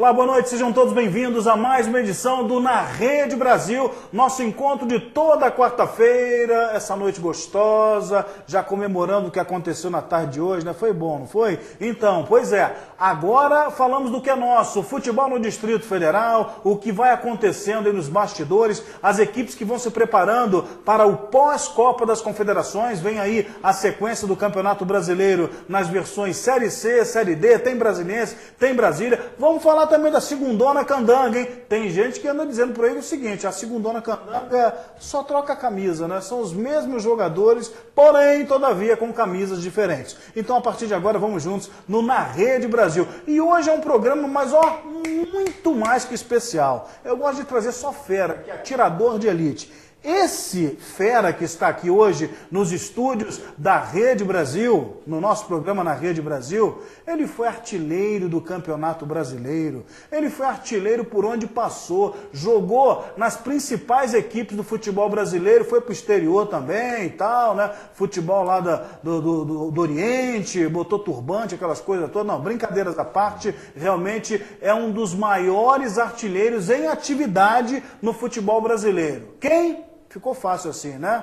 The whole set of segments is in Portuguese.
Olá, boa noite, sejam todos bem-vindos a mais uma edição do Na Rede Brasil, nosso encontro de toda quarta-feira, essa noite gostosa, já comemorando o que aconteceu na tarde de hoje, né? Foi bom, não foi? Então, pois é, agora falamos do que é nosso, futebol no Distrito Federal, o que vai acontecendo aí nos bastidores, as equipes que vão se preparando para o pós-Copa das Confederações, vem aí a sequência do Campeonato Brasileiro nas versões Série C, Série D, tem Brasiliense, tem Brasília, vamos falar também da segundona candanga, hein? Tem gente que anda dizendo por aí o seguinte, a segundona candanga só troca a camisa, né? São os mesmos jogadores, porém, todavia, com camisas diferentes. Então, a partir de agora, vamos juntos no Na Rede Brasil. E hoje é um programa, mas ó, muito mais que especial. Eu gosto de trazer só fera, que é atirador de elite. Esse fera que está aqui hoje nos estúdios da Rede Brasil, no nosso programa Na Rede Brasil, ele foi artilheiro do Campeonato Brasileiro, ele foi artilheiro por onde passou, jogou nas principais equipes do futebol brasileiro, foi para o exterior também e tal, né? Futebol lá do Oriente, botou turbante, aquelas coisas todas. Não, brincadeiras à parte, realmente é um dos maiores artilheiros em atividade no futebol brasileiro. Quem? Ficou fácil assim, né?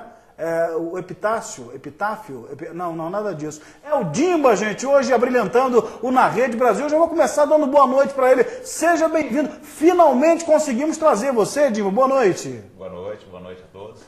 O epitáfio, não, nada disso. É o Dimba, gente, hoje abrilhantando o Na Rede Brasil. Eu já vou começar dando boa noite para ele. Seja bem-vindo. Finalmente conseguimos trazer você, Dimba. Boa noite. Boa noite a todos.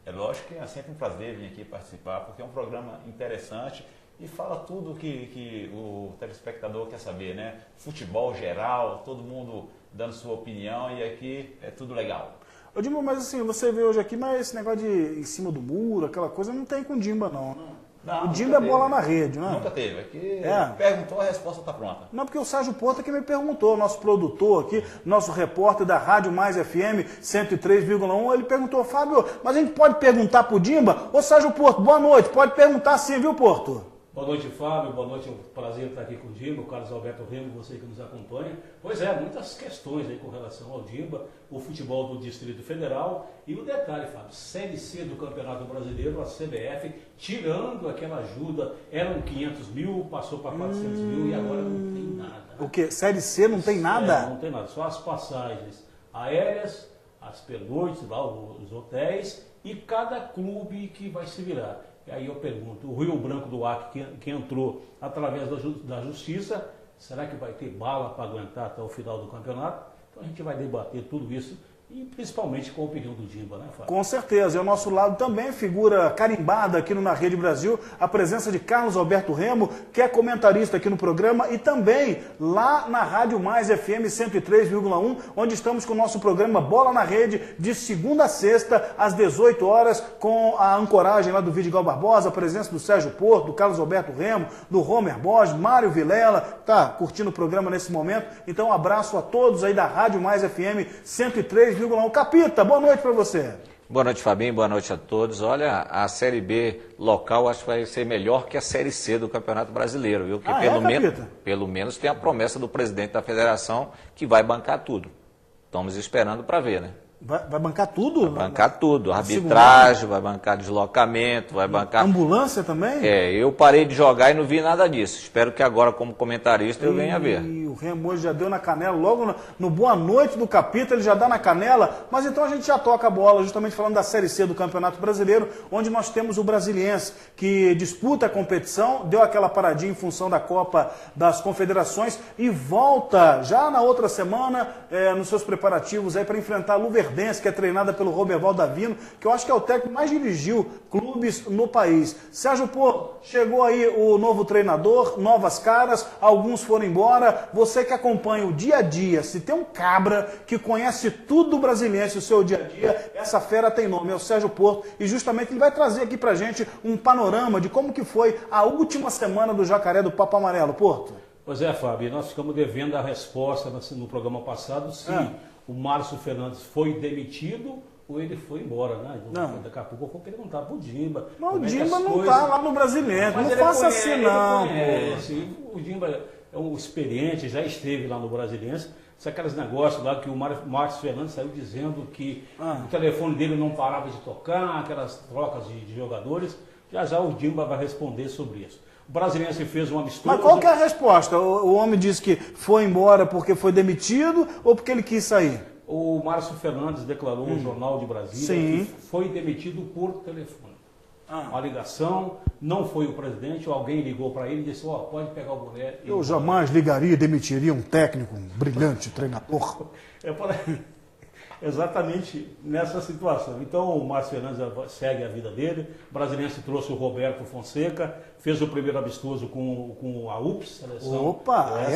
É lógico que é sempre um prazer vir aqui participar, porque é um programa interessante e fala tudo que o telespectador quer saber, né? Futebol geral, todo mundo dando sua opinião e aqui é tudo legal. Ô Dimba, mas assim, você veio hoje aqui, mas esse negócio de em cima do muro, aquela coisa, não tem com o Dimba, não. Não, o Dimba é bola na rede, não é? Nunca teve. Aqui É. Perguntou, a resposta está pronta. Não, porque o Sérgio Porto que me perguntou, nosso produtor aqui, nosso repórter da Rádio Mais FM 103,1, ele perguntou, Fábio, mas a gente pode perguntar pro Dimba? Ô Sérgio Porto, boa noite, pode perguntar sim, viu, Porto? Boa noite, Fábio. Boa noite, é um prazer estar aqui com o Dimba, o Carlos Alberto Remo, você que nos acompanha. Pois é, muitas questões aí com relação ao Dimba, o futebol do Distrito Federal e o detalhe, Fábio, Série C do Campeonato Brasileiro, a CBF, tirando aquela ajuda, eram 500 mil, passou para 400 mil e agora não tem nada. O quê? Série C não tem nada? Não tem nada, só as passagens aéreas, as pernoites, lá, os hotéis e cada clube que vai se virar. E aí eu pergunto, o Rio Branco do Acre, que entrou através da justiça, será que vai ter bala para aguentar até o final do campeonato? Então a gente vai debater tudo isso e principalmente com a opinião do Dimba, né, Fábio? Com certeza. E ao nosso lado também figura carimbada aqui no Na Rede Brasil, a presença de Carlos Alberto Remo, que é comentarista aqui no programa, e também lá na Rádio Mais FM 103,1, onde estamos com o nosso programa Bola na Rede, de segunda a sexta, às 18 horas, com a ancoragem lá do Vidigal Barbosa, a presença do Sérgio Porto, do Carlos Alberto Remo, do Romer Borges, Mário Vilela, tá curtindo o programa nesse momento. Então, um abraço a todos aí da Rádio Mais FM 103,1. Capita, boa noite para você. Boa noite, Fabinho, boa noite a todos. Olha, a Série B local acho que vai ser melhor que a Série C do Campeonato Brasileiro, viu? Porque pelo menos tem a promessa do presidente da federação que vai bancar tudo. Estamos esperando para ver, né? Vai bancar tudo? Vai bancar tudo. Arbitragem, vai bancar deslocamento, vai bancar... Ambulância também? Eu parei de jogar e não vi nada disso. Espero que agora, como comentarista, eu venha ver. E o Remo hoje já deu na canela, logo no Boa Noite do Capita, ele já dá na canela. Mas então a gente já toca a bola, justamente falando da Série C do Campeonato Brasileiro, onde nós temos o Brasiliense, que disputa a competição, deu aquela paradinha em função da Copa das Confederações e volta já na outra semana, nos seus preparativos aí para enfrentar a Luverdense, que é treinada pelo Roberval Davino, que eu acho que é o técnico que mais dirigiu clubes no país. Sérgio Porto, chegou aí o novo treinador, novas caras, alguns foram embora. Você que acompanha o dia a dia, se tem um cabra que conhece tudo do Brasiliense, o seu dia a dia, essa fera tem nome, é o Sérgio Porto, e justamente ele vai trazer aqui pra gente um panorama de como que foi a última semana do Jacaré do Papo Amarelo. Porto? Pois é, Fábio, nós ficamos devendo a resposta no programa passado se o Márcio Fernandes foi demitido ou ele foi embora, né? Então, daqui a pouco eu vou perguntar pro Dimba. Mas o Dimba não está lá no Brasileiro, não faça assim não. O Dimba é um experiente, já esteve lá no Brasiliense. São aqueles negócios lá que o Márcio Fernandes saiu dizendo que o telefone dele não parava de tocar, aquelas trocas de jogadores. Já já o Dimba vai responder sobre isso. O Brasiliense fez um amistoso. Mas qual que é a resposta? O homem disse que foi embora porque foi demitido ou porque ele quis sair? O Márcio Fernandes declarou no Jornal de Brasília que foi demitido por telefone. Uma ligação, não foi o presidente, ou alguém ligou para ele e disse, pode pegar o boné. Eu jamais ligaria e demitiria um técnico, um brilhante treinador. Eu falei, exatamente nessa situação. Então o Márcio Fernandes segue a vida dele, o Brasiliense trouxe o Roberto Fonseca, fez o primeiro amistoso com a UPS,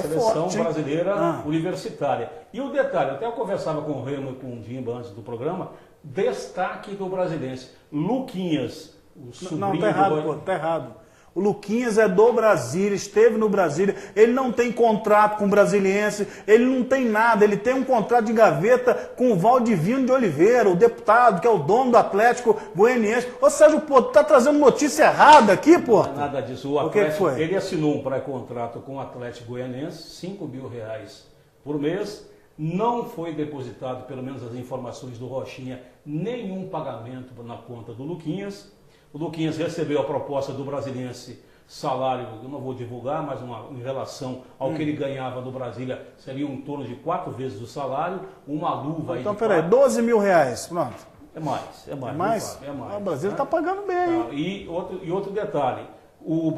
seleção brasileira universitária. E o detalhe, até eu conversava com o Remo e com o Dimba antes do programa, destaque do Brasiliense, Luquinhas, o sobrinho não, tá errado, pô, tá errado. O Luquinhas é do Brasília, esteve no Brasília, ele não tem contrato com o Brasiliense, ele não tem nada, ele tem um contrato de gaveta com o Valdivino de Oliveira, o deputado, que é o dono do Atlético Goianiense. Ou seja, pô, tu tá trazendo notícia errada aqui, pô. Não é nada disso. O Atlético, ele assinou um pré-contrato com o Atlético Goianiense, R$5.000 por mês, não foi depositado, pelo menos as informações do Rochinha, nenhum pagamento na conta do Luquinhas. O Luquinhas recebeu a proposta do Brasiliense, salário, eu não vou divulgar, mas em relação ao que ele ganhava no Brasília, seria em torno de 4 vezes o salário, uma luva... Então, peraí, R$12.000, pronto. É mais. É mais? O Brasília está pagando bem. E outro detalhe,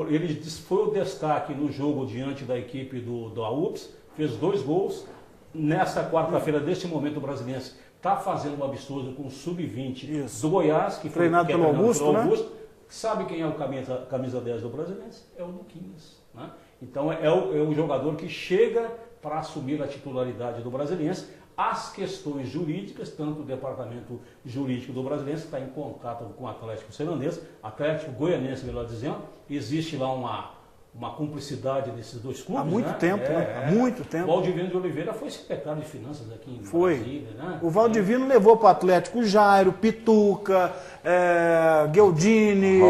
ele foi o destaque no jogo diante da equipe da UPS, fez 2 gols. Nessa quarta-feira, deste momento, o Brasiliense está fazendo um amistoso com o Sub-20 do Goiás, que foi treinado pelo Augusto, né? Sabe quem é o camisa 10 do Brasiliense? É o Luquinhas. Né? Então é o jogador que chega para assumir a titularidade do Brasiliense. As questões jurídicas, tanto o departamento jurídico do Brasiliense está em contato com o Atlético Cearense, Atlético Goianiense, melhor dizendo, existe lá uma cumplicidade desses dois clubes. Há muito tempo, né? Há muito tempo. O Valdivino de Oliveira foi secretário de Finanças aqui em Brasília, né? O Valdivino levou para o Atlético Jairo, Pituca, Gueldini,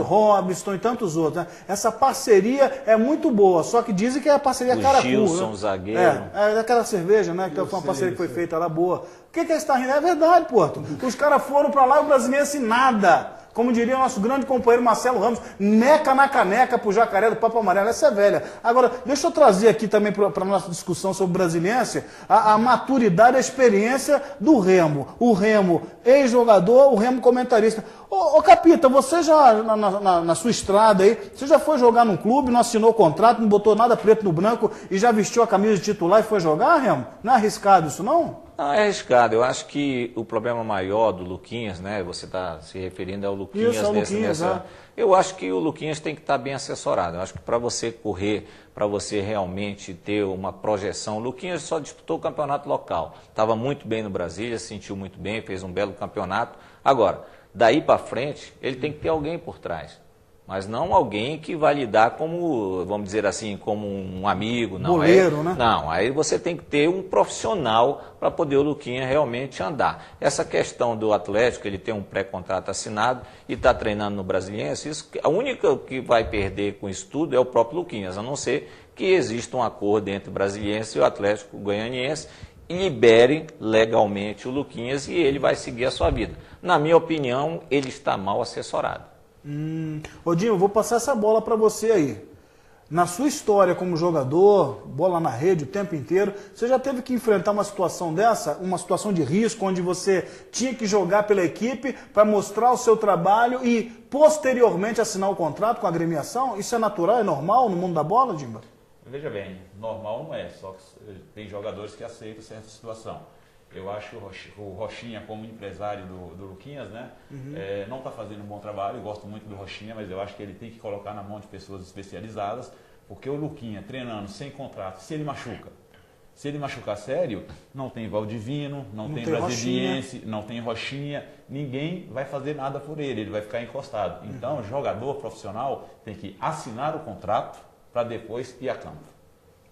Robson e tantos outros. Né? Essa parceria é muito boa, só que dizem que é a parceria caracu. Gilson, né? zagueiro. É daquela cerveja, né? Que foi uma parceria que foi feita lá boa. O que você está rindo? É verdade, Porto. Os caras foram para lá e o Brasiliense nada. Como diria o nosso grande companheiro Marcelo Ramos, neca na caneca pro Jacaré do Papo Amarelo. Essa é velha. Agora, deixa eu trazer aqui também para a nossa discussão sobre o Brasiliense a maturidade, a experiência do Remo. O Remo ex-jogador, o Remo comentarista. Ô Capita, você já, na sua estrada aí, você já foi jogar num clube, não assinou contrato, não botou nada preto no branco e já vestiu a camisa de titular e foi jogar, Remo? Não é arriscado isso, não? Não, é arriscado. Eu acho que o problema maior do Luquinhas, né? Você está se referindo ao Luquinhas. Isso, Luquinhas. Eu acho que o Luquinhas tem que estar bem assessorado. Eu acho que para você correr, para você realmente ter uma projeção, o Luquinhas só disputou o campeonato local. Estava muito bem no Brasília, se sentiu muito bem, fez um belo campeonato. Agora, daí para frente, ele tem que ter alguém por trás. Mas não alguém que vai lidar como, vamos dizer assim, como um amigo. Não, boleiro, né? Não, aí você tem que ter um profissional para poder o Luquinha realmente andar. Essa questão do Atlético, ele tem um pré-contrato assinado e está treinando no Brasiliense, a única que vai perder com isso tudo é o próprio Luquinhas, a não ser que exista um acordo entre o Brasiliense e o Atlético Goianiense e libere legalmente o Luquinhas e ele vai seguir a sua vida. Na minha opinião, ele está mal assessorado. Dinho, eu vou passar essa bola para você aí. Na sua história como jogador, bola na rede o tempo inteiro, você já teve que enfrentar uma situação dessa, uma situação de risco, onde você tinha que jogar pela equipe para mostrar o seu trabalho e posteriormente assinar o contrato com a agremiação? Isso é natural, é normal no mundo da bola, Dimba? Veja bem, normal não é, só que tem jogadores que aceitam certa situação. Eu acho que o Rochinha, como empresário do Luquinhas, né, não está fazendo um bom trabalho. Eu gosto muito do Rochinha, mas eu acho que ele tem que colocar na mão de pessoas especializadas, porque o Luquinha, treinando sem contrato, se ele machucar sério, não tem Valdivino, não tem Brasiliense, não tem Rochinha, ninguém vai fazer nada por ele vai ficar encostado. Então, o jogador profissional tem que assinar o contrato para depois ir a campo.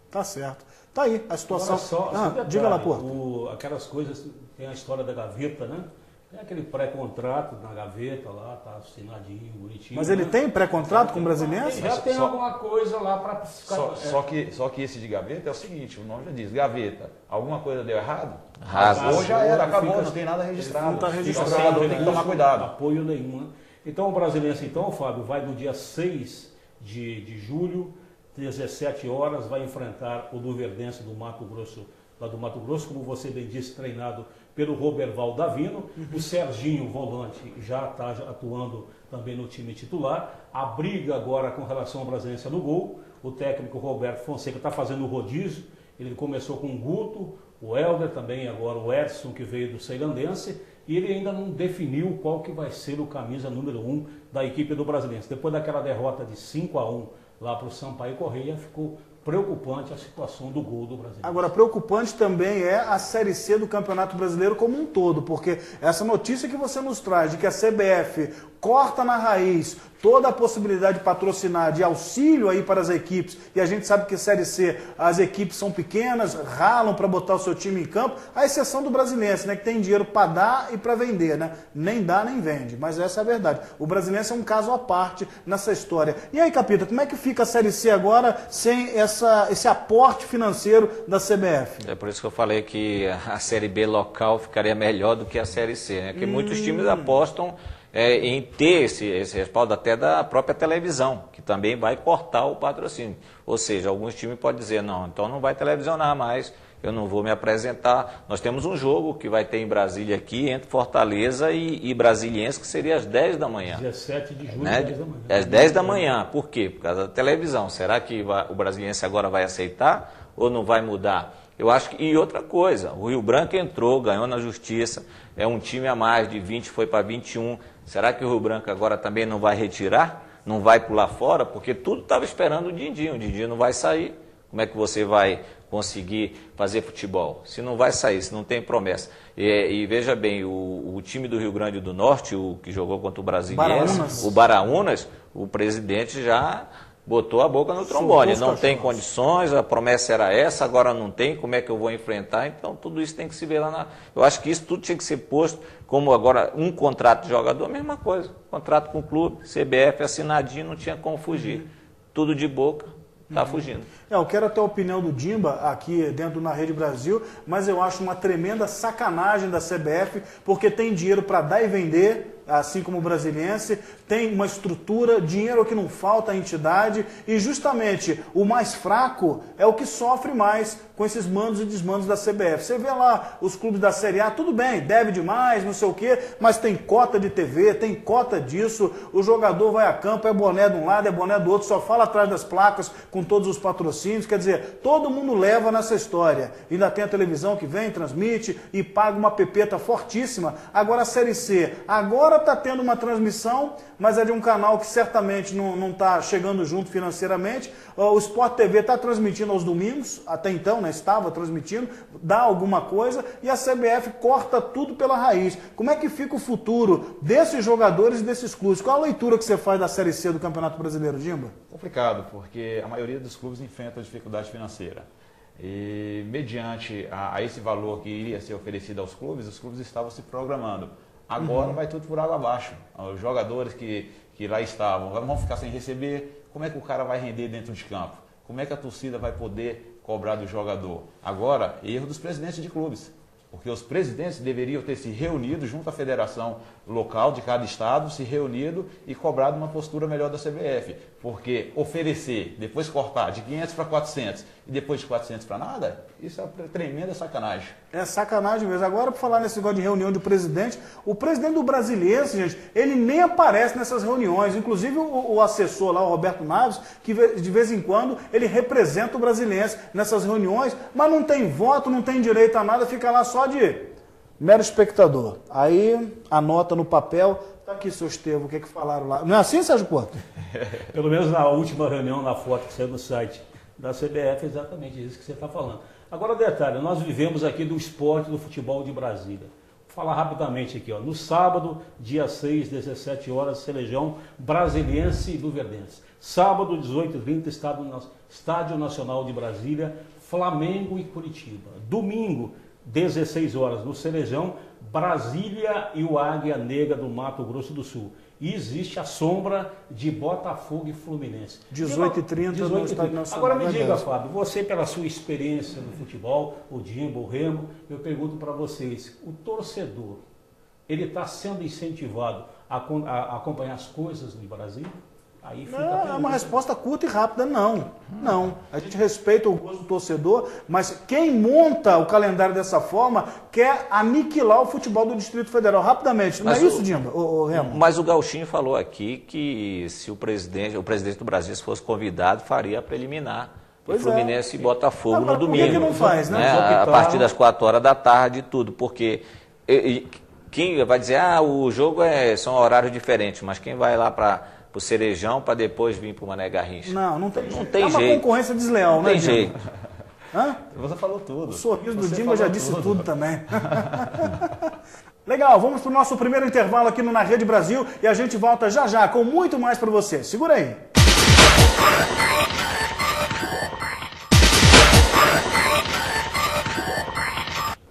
Tá certo. Tá aí a situação. Detalhe, diga lá, Porto. Aquelas coisas, tem a história da gaveta, né? Tem aquele pré-contrato na gaveta lá, tá assinadinho, bonitinho. Mas ele tem pré-contrato com o Brasiliense? Já tem alguma coisa lá para ficar... Só que esse de gaveta é o seguinte, o nome já diz, gaveta. Alguma coisa deu errado? Ou já era, acabou, não tem nada registrado. Não está registrado. O jogador tem que tomar cuidado. Apoio nenhum, né? Então o Brasiliense, Fábio, vai no dia 6 de julho, 17 horas, vai enfrentar o Luverdense do Mato Grosso, lá do Mato Grosso, como você bem disse, treinado pelo Roberval Davino. O Serginho, volante, já está atuando também no time titular. A briga agora com relação ao Brasiliense no gol. O técnico Roberto Fonseca está fazendo o rodízio. Ele começou com o Guto, o Helder também, agora o Edson, que veio do Ceilandense. E ele ainda não definiu qual que vai ser o camisa número 1 da equipe do Brasiliense. Depois daquela derrota de 5-1 lá para o Sampaio Correia, ficou preocupante a situação do gol do Brasiliense. Agora, preocupante também é a Série C do Campeonato Brasileiro como um todo, porque essa notícia que você nos traz de que a CBF corta na raiz toda a possibilidade de patrocinar, de auxílio aí para as equipes, e a gente sabe que Série C, as equipes são pequenas, ralam para botar o seu time em campo, à exceção do Brasiliense, né, que tem dinheiro para dar e para vender, né? Nem dá nem vende, mas essa é a verdade. O Brasiliense é um caso à parte nessa história. E aí, Capita, como é que fica a Série C agora sem esse aporte financeiro da CBF? É por isso que eu falei que a Série B local ficaria melhor do que a Série C, né? Porque muitos times apostam em ter esse respaldo até da própria televisão, que também vai cortar o patrocínio. Ou seja, alguns times podem dizer, não, então não vai televisionar mais, eu não vou me apresentar. Nós temos um jogo que vai ter em Brasília aqui, entre Fortaleza e Brasiliense, que seria às 10 da manhã. 17 de julho, né? 10 da manhã. Às 10 da manhã. Por quê? Por causa da televisão. Será que o Brasiliense agora vai aceitar ou não vai mudar? Eu acho que, e outra coisa, o Rio Branco entrou, ganhou na justiça, é um time a mais, de 20 foi para 21. Será que o Rio Branco agora também não vai retirar? Não vai pular fora? Porque tudo estava esperando o Dindinho não vai sair. Como é que você vai conseguir fazer futebol? Se não vai sair, se não tem promessa. E veja bem, o time do Rio Grande do Norte, o que jogou contra o Brasiliense, o Baraunas, o presidente já botou a boca no trombone, não tem condições, a promessa era essa, agora não tem, como é que eu vou enfrentar? Então tudo isso tem que se ver lá Eu acho que isso tudo tinha que ser posto como agora um contrato de jogador, a mesma coisa, contrato com o clube, CBF assinadinho, não tinha como fugir, tudo de boca, está fugindo. Eu quero até a opinião do Dimba aqui dentro Na Rede Brasil, mas eu acho uma tremenda sacanagem da CBF, porque tem dinheiro para dar e vender, assim como o Brasiliense, tem uma estrutura, dinheiro que não falta à entidade, e justamente o mais fraco é o que sofre mais com esses mandos e desmandos da CBF. Você vê lá os clubes da Série A, tudo bem, deve demais, não sei o quê, mas tem cota de TV, tem cota disso, o jogador vai a campo, é boné de um lado, é boné do outro, só fala atrás das placas com todos os patrocínios, quer dizer, todo mundo leva nessa história. Ainda tem a televisão que vem, transmite e paga uma pepeta fortíssima. Agora a Série C, agora está tendo uma transmissão, mas é de um canal que certamente não está chegando junto financeiramente. O Sport TV está transmitindo aos domingos, até então, né, estava transmitindo, dá alguma coisa, e a CBF corta tudo pela raiz. Como é que fica o futuro desses jogadores e desses clubes? Qual a leitura que você faz da Série C do Campeonato Brasileiro, Dimba? Complicado, porque a maioria dos clubes enfrenta dificuldade financeira. E mediante a esse valor que iria ser oferecido aos clubes, os clubes estavam se programando. Agora vai tudo por água abaixo. Os jogadores que lá estavam vão ficar sem receber. Como é que o cara vai render dentro de campo? Como é que a torcida vai poder cobrar do jogador? Agora, erro dos presidentes de clubes. Porque os presidentes deveriam ter se reunido junto à federação local de cada estado, se reunido e cobrado uma postura melhor da CBF. Porque oferecer, depois cortar de 500 para 400 e depois de 400 para nada, isso é uma tremenda sacanagem. É sacanagem mesmo. Agora, por falar nesse negócio de reunião de presidente, o presidente do Brasiliense, gente, ele nem aparece nessas reuniões. Inclusive o assessor lá, o Roberto Naves, que de vez em quando ele representa o Brasiliense nessas reuniões, mas não tem voto, não tem direito a nada, fica lá só de mero espectador. Aí anota no papel, tá aqui, seu Estevão, o que é que falaram lá? Não é assim, Sérgio Porto? Pelo menos na última reunião, na foto que saiu no site da CBF, é exatamente isso que você está falando. Agora, detalhe, nós vivemos aqui do esporte do futebol de Brasília. Vou falar rapidamente aqui, ó. No sábado, dia 6, 17 horas, Seleção Brasiliense e Luverdense. Sábado, 18h30, Estádio Nacional de Brasília, Flamengo e Curitiba. Domingo, 16 horas, no Cerejão, Brasília e o Águia Negra do Mato Grosso do Sul. E existe a sombra de Botafogo e Fluminense. 18h30 no Estádio Nacional. Agora me diga, Fábio, você pela sua experiência no futebol, o Dimba, o Remo, eu pergunto para vocês, o torcedor, ele está sendo incentivado a acompanhar as coisas no Brasil? Aí fica Não, é uma resposta curta e rápida, não. Não. A gente respeita o gosto do torcedor, mas quem monta o calendário dessa forma quer aniquilar o futebol do Distrito Federal rapidamente. Não é isso, Dimba, o Remo? Mas o Gauchinho falou aqui que se o presidente do Brasil se fosse convidado, faria a preliminar. Fluminense e Botafogo no domingo. Por que não faz, né? A partir das 4 horas da tarde e tudo, porque quem vai dizer, o jogo são horários diferentes, mas quem vai lá para o Cerejão para depois vir para o Mané Garrincha? Não tem jeito. É uma concorrência desleal, não né, tem jeito. Hã? Você falou tudo. O sorriso do Dimba já disse tudo também. Legal, vamos para o nosso primeiro intervalo aqui no Na Rede Brasil e a gente volta já com muito mais para você. Segura aí.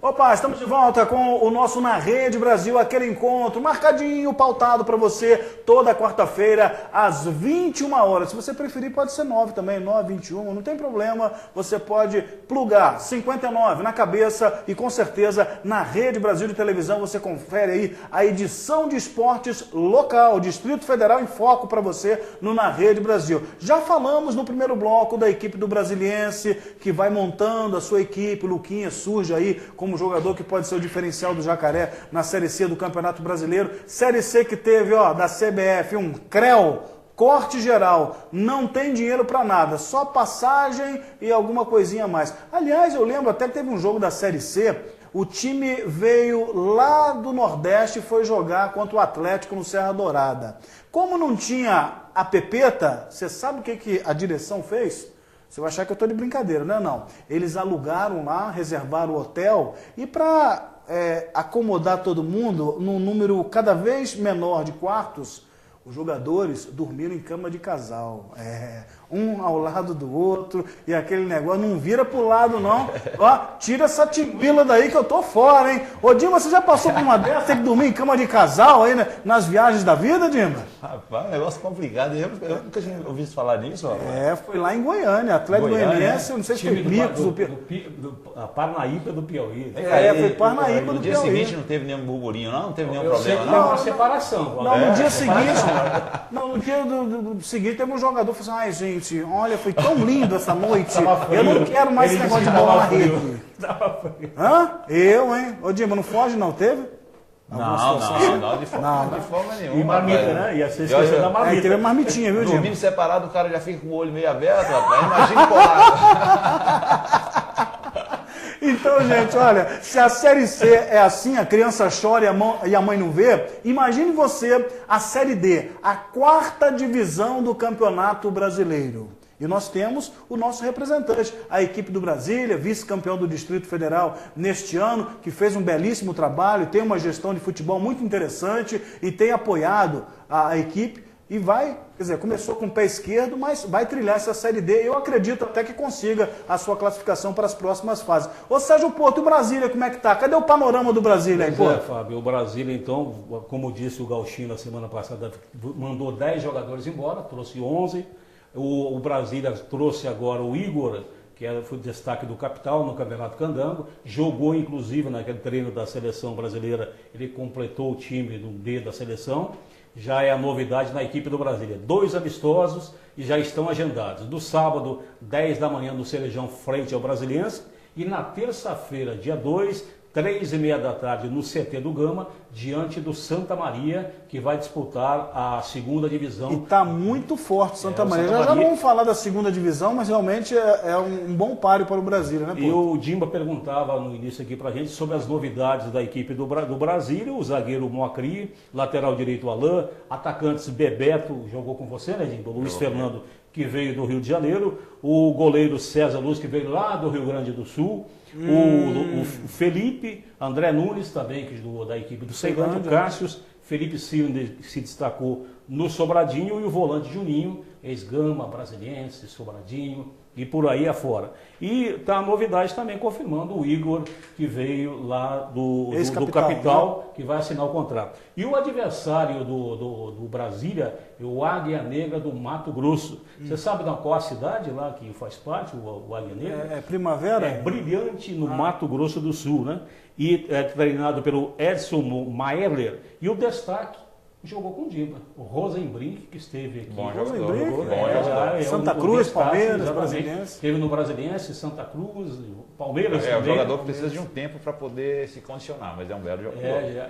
Opa, estamos de volta com o nosso Na Rede Brasil, aquele encontro marcadinho, pautado para você, toda quarta-feira, às 21 horas. Se você preferir, pode ser 9 também, 9, 21, não tem problema. Você pode plugar 59 na cabeça e, com certeza, na Rede Brasil de televisão, você confere aí a edição de esportes local, Distrito Federal em foco para você no Na Rede Brasil. Já falamos no primeiro bloco da equipe do Brasiliense, que vai montando a sua equipe. O Luquinha surge aí como jogador que pode ser o diferencial do Jacaré na Série C do Campeonato Brasileiro. Série C que teve, da CBF, um CREL, corte geral, não tem dinheiro para nada, só passagem e alguma coisinha a mais. Aliás, eu lembro até que teve um jogo da Série C, o time veio lá do Nordeste e foi jogar contra o Atlético no Serra Dourada. Como não tinha a Pepeta, você sabe o que a direção fez? Você vai achar que eu estou de brincadeira, né? Não. Eles alugaram lá, reservaram o hotel e para acomodar todo mundo num número cada vez menor de quartos, os jogadores dormiram em cama de casal. Um ao lado do outro e aquele negócio não vira pro lado não. Tira essa timbila daí que eu tô fora, hein? Ô Dimba, você já passou por uma dessas, tem que dormir em cama de casal aí, né? Nas viagens da vida, Dimba? Rapaz, negócio complicado. Eu nunca tinha ouvido falar nisso, rapaz. Foi lá em Goiânia, Atlético Goianiense, não sei se foi Micos, do Parnaíba do Piauí. Foi Parnaíba do Piauí. No dia seguinte não teve nenhum burburinho, não teve nenhum problema, não? Uma separação. Não, no dia seguinte, no dia do seguinte teve um jogador que falou assim, ai gente, olha, foi tão lindo essa noite, eu não quero mais esse negócio de bola na rede. Eu, hein? Ô Dimba, não foge não, teve? Não, de forma nenhuma. E marmita, né? Ia ser esquecido da marmita. Teve marmitinha, viu, Dimba? Dormindo separado, o cara já fica com o olho meio aberto, rapaz. Imagina colado. Então, gente, olha, se a Série C é assim, a criança chora e a mãe não vê, imagine você a Série D, a 4ª divisão do Campeonato Brasileiro. E nós temos o nosso representante, a equipe do Brasília, vice-campeão do Distrito Federal neste ano, que fez um belíssimo trabalho, tem uma gestão de futebol muito interessante e tem apoiado a equipe. E vai, quer dizer, começou com o pé esquerdo, mas vai trilhar essa Série D. Eu acredito até que consiga a sua classificação para as próximas fases. Ô Sérgio Porto, o Brasília, como é que tá? Cadê o panorama do Brasília aí, Porto? Fábio, o Brasília, então, como disse o Gauchinho na semana passada, mandou 10 jogadores embora, trouxe 11. O Brasília trouxe agora o Igor, que foi destaque do Capital no Campeonato Candango, jogou inclusive naquele treino da seleção brasileira, ele completou o time do D da seleção. Já é a novidade na equipe do Brasília. 2 amistosos e já estão agendados. No sábado, 10 da manhã, no Cerejão, frente ao Brasiliense. E na terça-feira, dia 2, 3h30 da tarde, no CT do Gama, diante do Santa Maria, que vai disputar a 2ª divisão. E está muito forte Santa Maria. Já não vamos falar da 2ª divisão, mas realmente é um bom páreo para o Brasília, né, Porto? E o Dimba perguntava no início aqui para a gente sobre as novidades da equipe do Brasília, o zagueiro Moacri, lateral direito Alain, atacantes Bebeto, jogou com você, né, Dimba? Luiz Fernando, que veio do Rio de Janeiro, o goleiro César Luz, que veio lá do Rio Grande do Sul, o Felipe, André Nunes também, que da equipe do Ceilândia, o Cássius, Felipe Silva se destacou no Sobradinho e o volante Juninho, ex-Gama, Brasiliense, Sobradinho e por aí afora. E está a novidade também confirmando o Igor, que veio lá do Capital, né? Que vai assinar o contrato. E o adversário do Brasília é o Águia Negra do Mato Grosso. Você sabe qual a cidade lá que faz parte, o Águia Negra? É Primavera? É Brilhante, no Mato Grosso do Sul, né? E é treinado pelo Edson Maerler. E o destaque jogou com o Dimba. O Rosenbrink, que esteve aqui. Bom jogador. Santa Cruz, Palmeiras, Brasiliense. Esteve no Brasiliense, Santa Cruz, Palmeiras O também. jogador precisa de um tempo para poder se condicionar, mas é um belo jogador.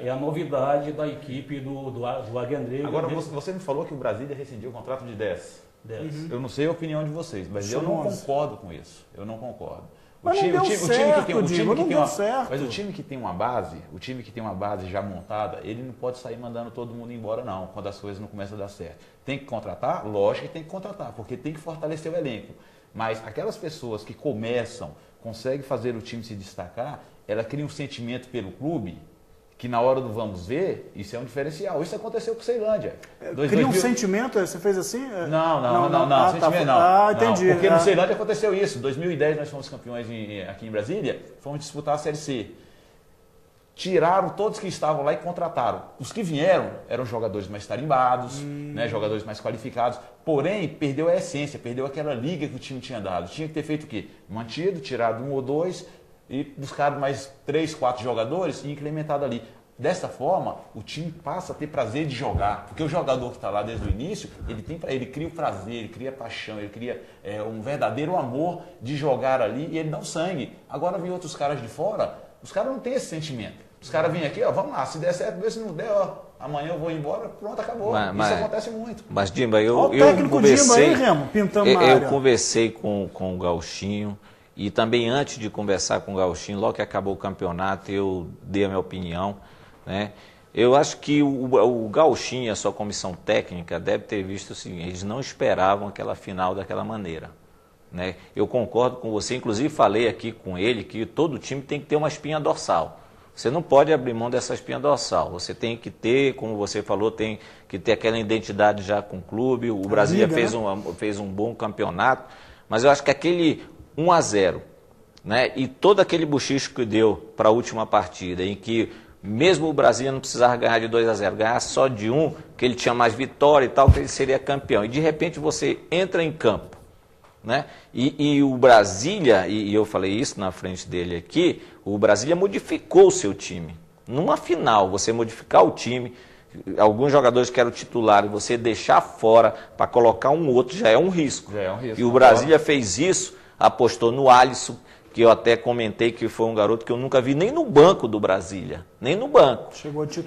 É a novidade da equipe do Águia Negra. Agora, você me falou que o Brasília rescindiu o contrato de 10. Uhum. Eu não sei a opinião de vocês, mas eu não concordo com isso. Eu não concordo. Mas não deu certo, Diego, não deu certo. Mas o time que tem uma base já montada, ele não pode sair mandando todo mundo embora não, quando as coisas não começam a dar certo. Tem que contratar? Lógico que tem que contratar, porque tem que fortalecer o elenco. Mas aquelas pessoas que conseguem fazer o time se destacar, ela cria um sentimento pelo clube, que na hora do vamos ver, isso é um diferencial. Isso aconteceu com o Ceilândia. Cria um sentimento? Você fez assim? Não, sentimento não. Entendi. Porque no Ceilândia aconteceu isso. Em 2010 nós fomos campeões aqui em Brasília, fomos disputar a Série C. Tiraram todos que estavam lá e contrataram. Os que vieram eram jogadores mais tarimbados, né, jogadores mais qualificados, porém perdeu a essência, perdeu aquela liga que o time tinha dado. Tinha que ter feito o quê? Mantido, tirado 1 ou 2, e buscado mais 3, 4 jogadores e incrementado ali. Dessa forma, o time passa a ter prazer de jogar, porque o jogador que está lá desde o início, ele cria o prazer, ele cria a paixão, ele cria um verdadeiro amor de jogar ali e ele dá o sangue. Agora vem outros caras de fora, os caras não têm esse sentimento. Os caras vêm aqui, vamos lá, se der certo, se não der, amanhã eu vou embora, pronto, acabou. Isso acontece muito. Mas, Dimba, eu conversei, aí, Remo, pintando na área. Eu conversei com o Gauchinho. E também antes de conversar com o Gauchinho, logo que acabou o campeonato, eu dei a minha opinião, né? Eu acho que o Gauchinho e a sua comissão técnica deve ter visto o seguinte: eles não esperavam aquela final daquela maneira, né? Eu concordo com você, inclusive falei aqui com ele que todo time tem que ter uma espinha dorsal. Você não pode abrir mão dessa espinha dorsal. Você tem que ter, como você falou, tem que ter aquela identidade já com o clube. O Brasília fez um bom campeonato, mas eu acho que aquele 1-0, né? E todo aquele bochicho que deu para a última partida, em que mesmo o Brasília não precisava ganhar de 2-0, ganhar só de 1, que ele tinha mais vitória e tal, que ele seria campeão. E de repente você entra em campo, né? E o Brasília, e eu falei isso na frente dele aqui, o Brasília modificou o seu time. Numa final, você modificar o time, alguns jogadores que eram titulares, você deixar fora para colocar um outro já é um risco. E o Brasília fez isso, apostou no Alisson, que eu até comentei que foi um garoto que eu nunca vi nem no banco do Brasília, nem no banco.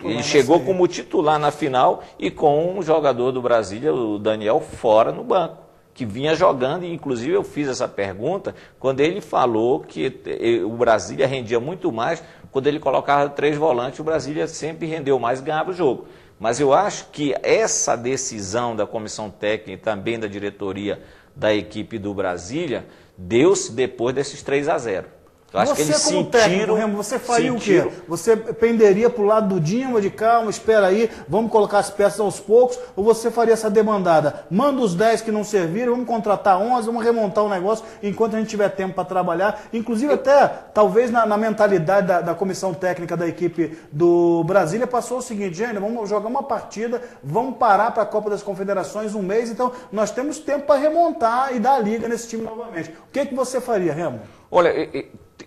Ele chegou como titular na final e com um jogador do Brasília, o Daniel, fora no banco, que vinha jogando, e inclusive eu fiz essa pergunta quando ele falou que o Brasília rendia muito mais quando ele colocava 3 volantes, o Brasília sempre rendeu mais e ganhava o jogo. Mas eu acho que essa decisão da comissão técnica e também da diretoria da equipe do Brasília deu-se depois desses 3-0. Eu acho que eles como técnico, Remo, você faria o quê? Você penderia para o lado do Dimba, de calma, espera aí, vamos colocar as peças aos poucos, ou você faria essa demandada? Manda os 10 que não serviram, vamos contratar 11, vamos remontar o negócio enquanto a gente tiver tempo para trabalhar. Inclusive até, talvez na mentalidade da comissão técnica da equipe do Brasília, passou o seguinte: gente, vamos jogar uma partida, vamos parar para a Copa das Confederações 1 mês, então nós temos tempo para remontar e dar a liga nesse time novamente. O que você faria, Remo? Olha,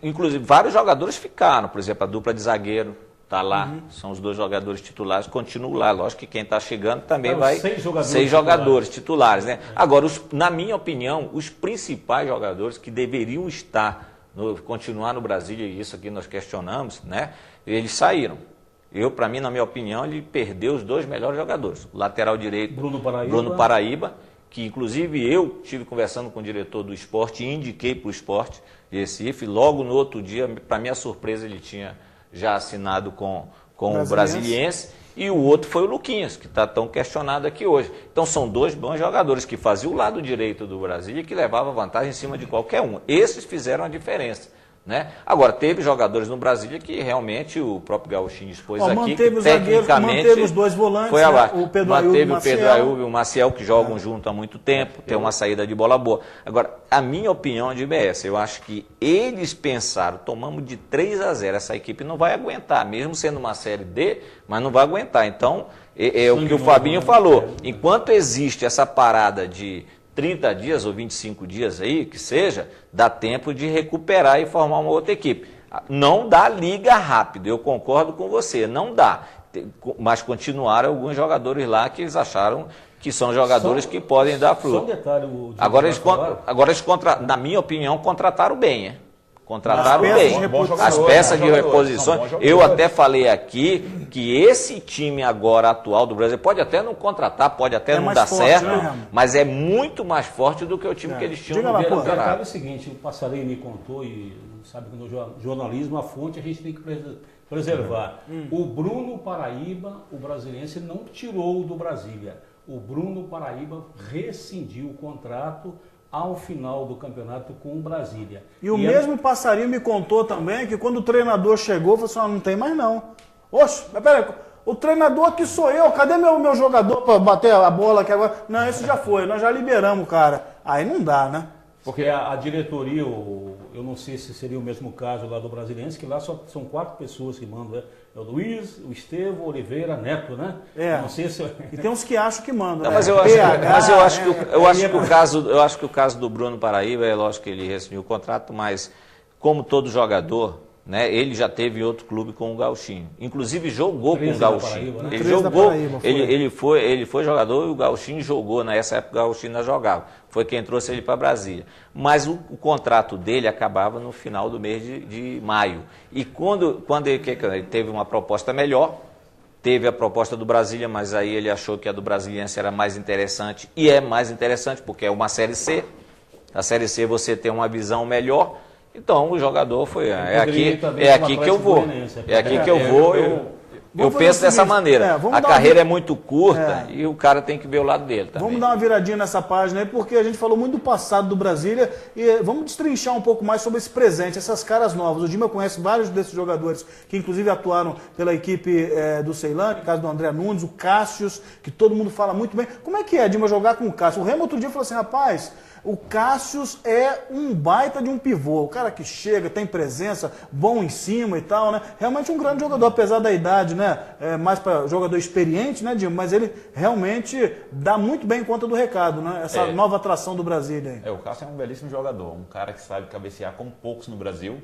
inclusive vários jogadores ficaram, por exemplo, a dupla de zagueiro está lá, são os 2 jogadores titulares, continuam lá. Lógico que quem está chegando também vai... 6 jogadores titulares, né? Agora, na minha opinião, os principais jogadores que deveriam continuar no Brasília, e isso aqui nós questionamos, né? Eles saíram. Para mim, na minha opinião, ele perdeu os 2 melhores jogadores. O lateral direito, Bruno Paraíba, que inclusive eu estive conversando com o diretor do esporte e indiquei para o esporte de Recife. Logo no outro dia, para minha surpresa, ele tinha já assinado com o Brasiliense. E o outro foi o Luquinhas, que está tão questionado aqui hoje. Então são 2 bons jogadores que faziam o lado direito do Brasília e que levavam vantagem em cima de qualquer um. Esses fizeram a diferença, né? Agora, teve jogadores no Brasília que realmente o próprio Gauchinho expôs aqui. Manteve os zagueiros, manteve os 2 volantes, foi né? O Pedro Ailton e o Maciel. Manteve o Pedro Ailton e o Maciel, que jogam junto há muito tempo, tem uma saída de bola boa. Agora, a minha opinião de BS, eu acho que eles pensaram, tomamos de 3-0, essa equipe não vai aguentar, mesmo sendo uma Série D, mas não vai aguentar. Então, é o que o Fabinho falou, enquanto existe essa parada de 30 dias ou 25 dias aí, que seja, dá tempo de recuperar e formar uma outra equipe. Não dá liga rápido, eu concordo com você, não dá. mas continuaram alguns jogadores lá que eles acharam que são jogadores que podem dar fruto. Só um detalhe, Agora eles na minha opinião, contrataram bem, Contrataram bem. As peças de reposição. Eu até falei aqui que esse time agora atual do Brasil pode até não contratar, pode até não dar certo, mas é muito mais forte do que o time que eles tinham no campeonato. É o seguinte, o Passarinho me contou, e sabe que no jornalismo a fonte a gente tem que preservar. O Bruno Paraíba, o brasiliense, não tirou do Brasília. O Bruno Paraíba rescindiu o contrato ao final do campeonato com o Brasília. E o mesmo Passarinho me contou também que quando o treinador chegou, falou assim, não tem mais não. Oxe, mas peraí, o treinador aqui sou eu, cadê meu jogador para bater a bola aqui agora? Não, esse já foi, nós já liberamos o cara. Aí não dá, né? Porque a diretoria, eu não sei se seria o mesmo caso lá do Brasiliense, que lá só são 4 pessoas que mandam, né? É o Luiz, o Estevão, Oliveira, Neto, né? Não sei se... E tem uns que acham que mandam, não, né? Mas eu acho que o caso do Bruno Paraíba, é lógico que ele rescindiu o contrato, mas como todo jogador, né, ele já teve outro clube com o Gauchinho. Inclusive jogou com o Gauchinho. Paraíba, né? Ele jogou, ele foi jogador e o Gauchinho jogou, nessa época o Gauchinho ainda jogava. Foi quem trouxe ele para Brasília. Mas o contrato dele acabava no final do mês de maio. E quando ele teve uma proposta melhor, teve a proposta do Brasília, mas aí ele achou que a do Brasiliense era mais interessante, e é mais interessante porque é uma Série C. A Série C você tem uma visão melhor. Então o jogador foi, é aqui que eu vou, eu penso dessa maneira, a carreira é muito curta e o cara tem que ver o lado dele também. Vamos dar uma viradinha nessa página aí, porque a gente falou muito do passado do Brasília e vamos destrinchar um pouco mais sobre esse presente, essas caras novas. O Dima conhece vários desses jogadores que inclusive atuaram pela equipe do Ceilândia, no caso do André Nunes, o Cássius, que todo mundo fala muito bem. Como é que é, Dima, jogar com o Cássius? O Remo outro dia falou assim, rapaz... O Cássius é um baita de um pivô, o cara que chega, tem presença, bom em cima e tal, né? Realmente um grande jogador, apesar da idade, né? É mais para jogador experiente, né, Dima? Mas ele realmente dá muito bem conta do recado, né? Essa nova atração do Brasília aí. O Cássius é um belíssimo jogador, um cara que sabe cabecear como poucos no Brasil,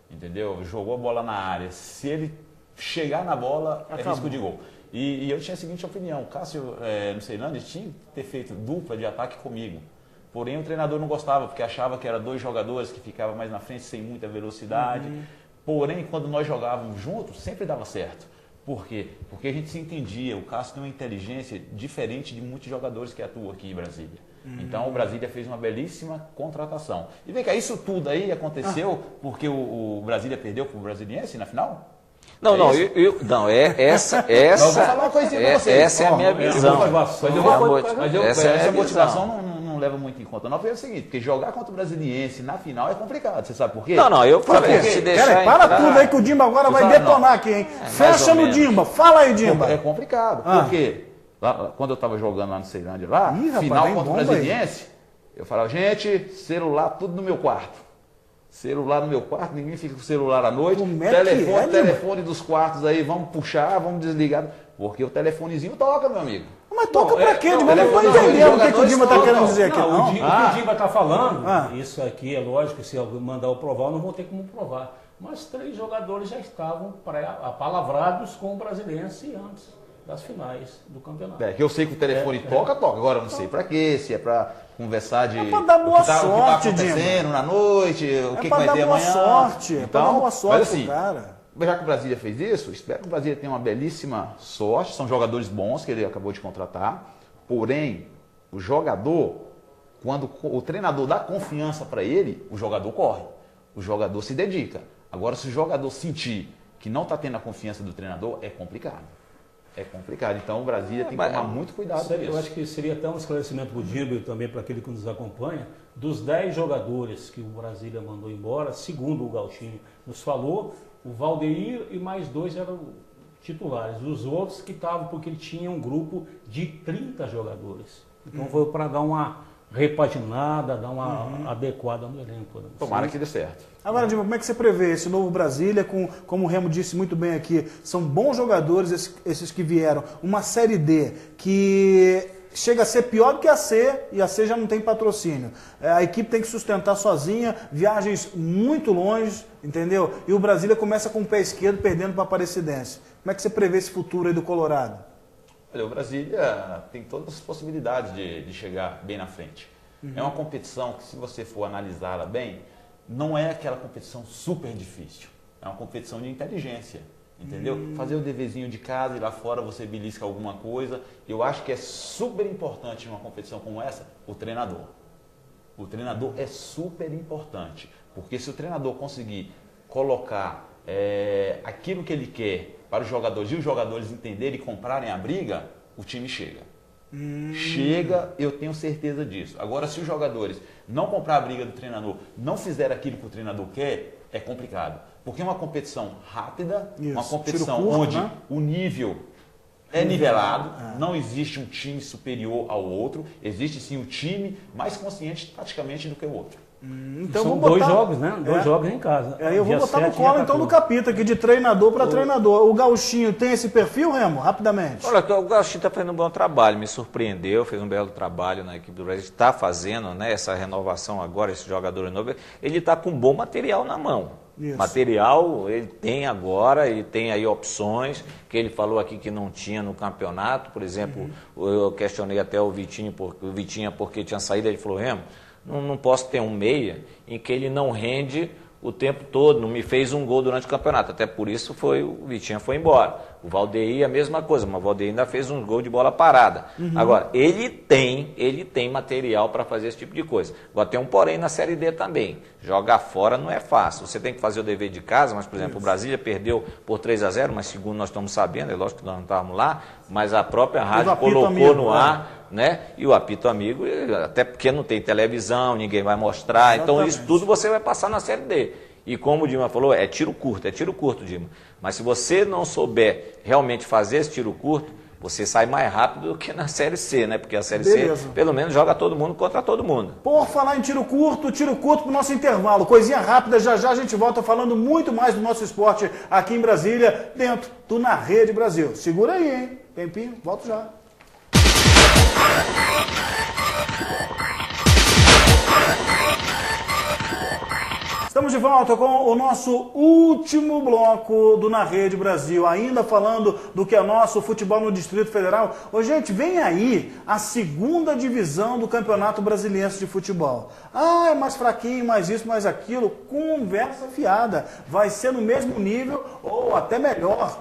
entendeu? Jogou a bola na área, se ele chegar na bola, é risco de gol. E eu tinha a seguinte opinião, o Cássio, no Ceilândia, tinha que ter feito dupla de ataque comigo. Porém, o treinador não gostava, porque achava que eram 2 jogadores que ficavam mais na frente, sem muita velocidade. Porém, quando nós jogávamos juntos, sempre dava certo. Por quê? Porque a gente se entendia. O Cássio tem uma inteligência diferente de muitos jogadores que atuam aqui em Brasília. Então, o Brasília fez uma belíssima contratação. E vem cá, isso tudo aí aconteceu porque o Brasília perdeu para o Brasiliense na final? Não, essa é a minha visão. Essa motivação não leva muito em conta. Não, foi o seguinte, porque jogar contra o Brasiliense na final é complicado. Você sabe por quê? Eu falei, se deixar para tudo aí que o Dimba agora vai detonar aqui, hein? Fecha no Dimba. Fala aí, Dimba. É complicado. Por quê? Lá, quando eu estava jogando lá no Ceilândia, final contra o Brasiliense, eu falava, gente, celular tudo no meu quarto. Celular no meu quarto, ninguém fica com o celular à noite. Telefone dos quartos aí, vamos puxar, vamos desligar. Porque o telefonezinho toca, meu amigo. Mas toca pra quê? Não estou entendendo o que o Dima está querendo dizer aqui. O que o Dima está falando, isso aqui é lógico, se alguém mandar eu provar, eu não vou ter como provar. Mas 3 jogadores já estavam apalavrados com o Brasiliense antes das finais do campeonato. Que eu sei que o telefone toca. Agora eu não sei pra quê, se é pra conversar de pra dar boa sorte, o que tá acontecendo na noite, o que vai ter amanhã. Então, pra dar boa sorte, mas assim, cara. Já que o Brasília fez isso, espero que o Brasília tenha uma belíssima sorte. São jogadores bons que ele acabou de contratar. Porém, o jogador, quando o treinador dá confiança para ele, o jogador corre. O jogador se dedica. Agora, se o jogador sentir que não está tendo a confiança do treinador, é complicado. É complicado. Então, o Brasília tem que tomar muito cuidado com isso. Eu acho que seria até um esclarecimento para o Gilberto e também para aquele que nos acompanha. Dos 10 jogadores que o Brasília mandou embora, segundo o Gauchinho nos falou, o Valdeir e mais 2 eram titulares. Os outros que estavam porque ele tinha um grupo de 30 jogadores. Então foi para dar uma repaginada, dar uma adequada no elenco. Tomara que dê certo. Agora, Dima, como é que você prevê esse novo Brasília, como o Remo disse muito bem aqui, são bons jogadores esses que vieram, uma Série D que chega a ser pior do que a C, e a C já não tem patrocínio. A equipe tem que sustentar sozinha, viagens muito longe, entendeu? E o Brasília começa com o pé esquerdo, perdendo para a Aparecidense. Como é que você prevê esse futuro aí do Colorado? Olha, o Brasília tem todas as possibilidades de chegar bem na frente. É uma competição que, se você for analisá-la bem, não é aquela competição super difícil. É uma competição de inteligência, entendeu? Fazer o deverzinho de casa e lá fora você belisca alguma coisa. Eu acho que é super importante numa competição como essa, o treinador. O treinador é super importante, porque se o treinador conseguir colocar aquilo que ele quer para os jogadores e os jogadores entenderem e comprarem a briga, o time chega. Chega, eu tenho certeza disso. Agora, se os jogadores não comprar a briga do treinador, não fizer aquilo que o treinador quer, é complicado. Porque é uma competição rápida, uma competição curto, onde o nível é nivelado, não existe um time superior ao outro, existe sim um time mais consciente taticamente do que o outro. Então são dois jogos, né? Dois jogos em casa. Aí eu vou botar no colo então do Capita, aqui de treinador para treinador. O Gauchinho tem esse perfil, Remo? Rapidamente. Olha, o Gauchinho está fazendo um bom trabalho, me surpreendeu, fez um belo trabalho na equipe do Brasil, está fazendo, né, essa renovação agora, esse jogador novo, ele está com bom material na mão. Isso. Material ele tem agora, ele tem aí opções que ele falou aqui que não tinha no campeonato, por exemplo, eu questionei até o Vitinha porque tinha saído, ele falou, Remo, não posso ter um meia em que ele não rende o tempo todo, não me fez um gol durante o campeonato, até por isso o Vitinha foi embora. O Valdeir a mesma coisa, mas o Valdeir ainda fez um gol de bola parada. Agora, ele tem material para fazer esse tipo de coisa. Agora tem um porém na Série D também, jogar fora não é fácil, você tem que fazer o dever de casa, mas por exemplo, o Brasília perdeu por 3-0, mas segundo nós estamos sabendo, é lógico que nós não estávamos lá, mas a própria rádio colocou no ar, né? E o apito amigo, até porque não tem televisão, ninguém vai mostrar, então isso tudo você vai passar na Série D. E como o Dima falou, é tiro curto, Dima. Mas se você não souber realmente fazer esse tiro curto, você sai mais rápido do que na Série C, né? Porque a Série C, pelo menos, joga todo mundo contra todo mundo. Por falar em tiro curto pro nosso intervalo. Coisinha rápida, já já a gente volta falando muito mais do nosso esporte aqui em Brasília, dentro do Na Rede Brasil. Segura aí, hein? Tempinho, volto já. Estamos de volta com o nosso último bloco do Na Rede Brasil, ainda falando do que é nosso futebol no Distrito Federal. Ô, gente, vem aí a segunda divisão do Campeonato Brasiliense de Futebol. Ah, é mais fraquinho, mais isso, mais aquilo. Conversa fiada. Vai ser no mesmo nível ou até melhor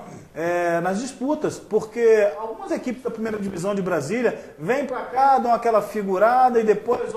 nas disputas, porque algumas equipes da primeira divisão de Brasília vêm para cá, dão aquela figurada e depois,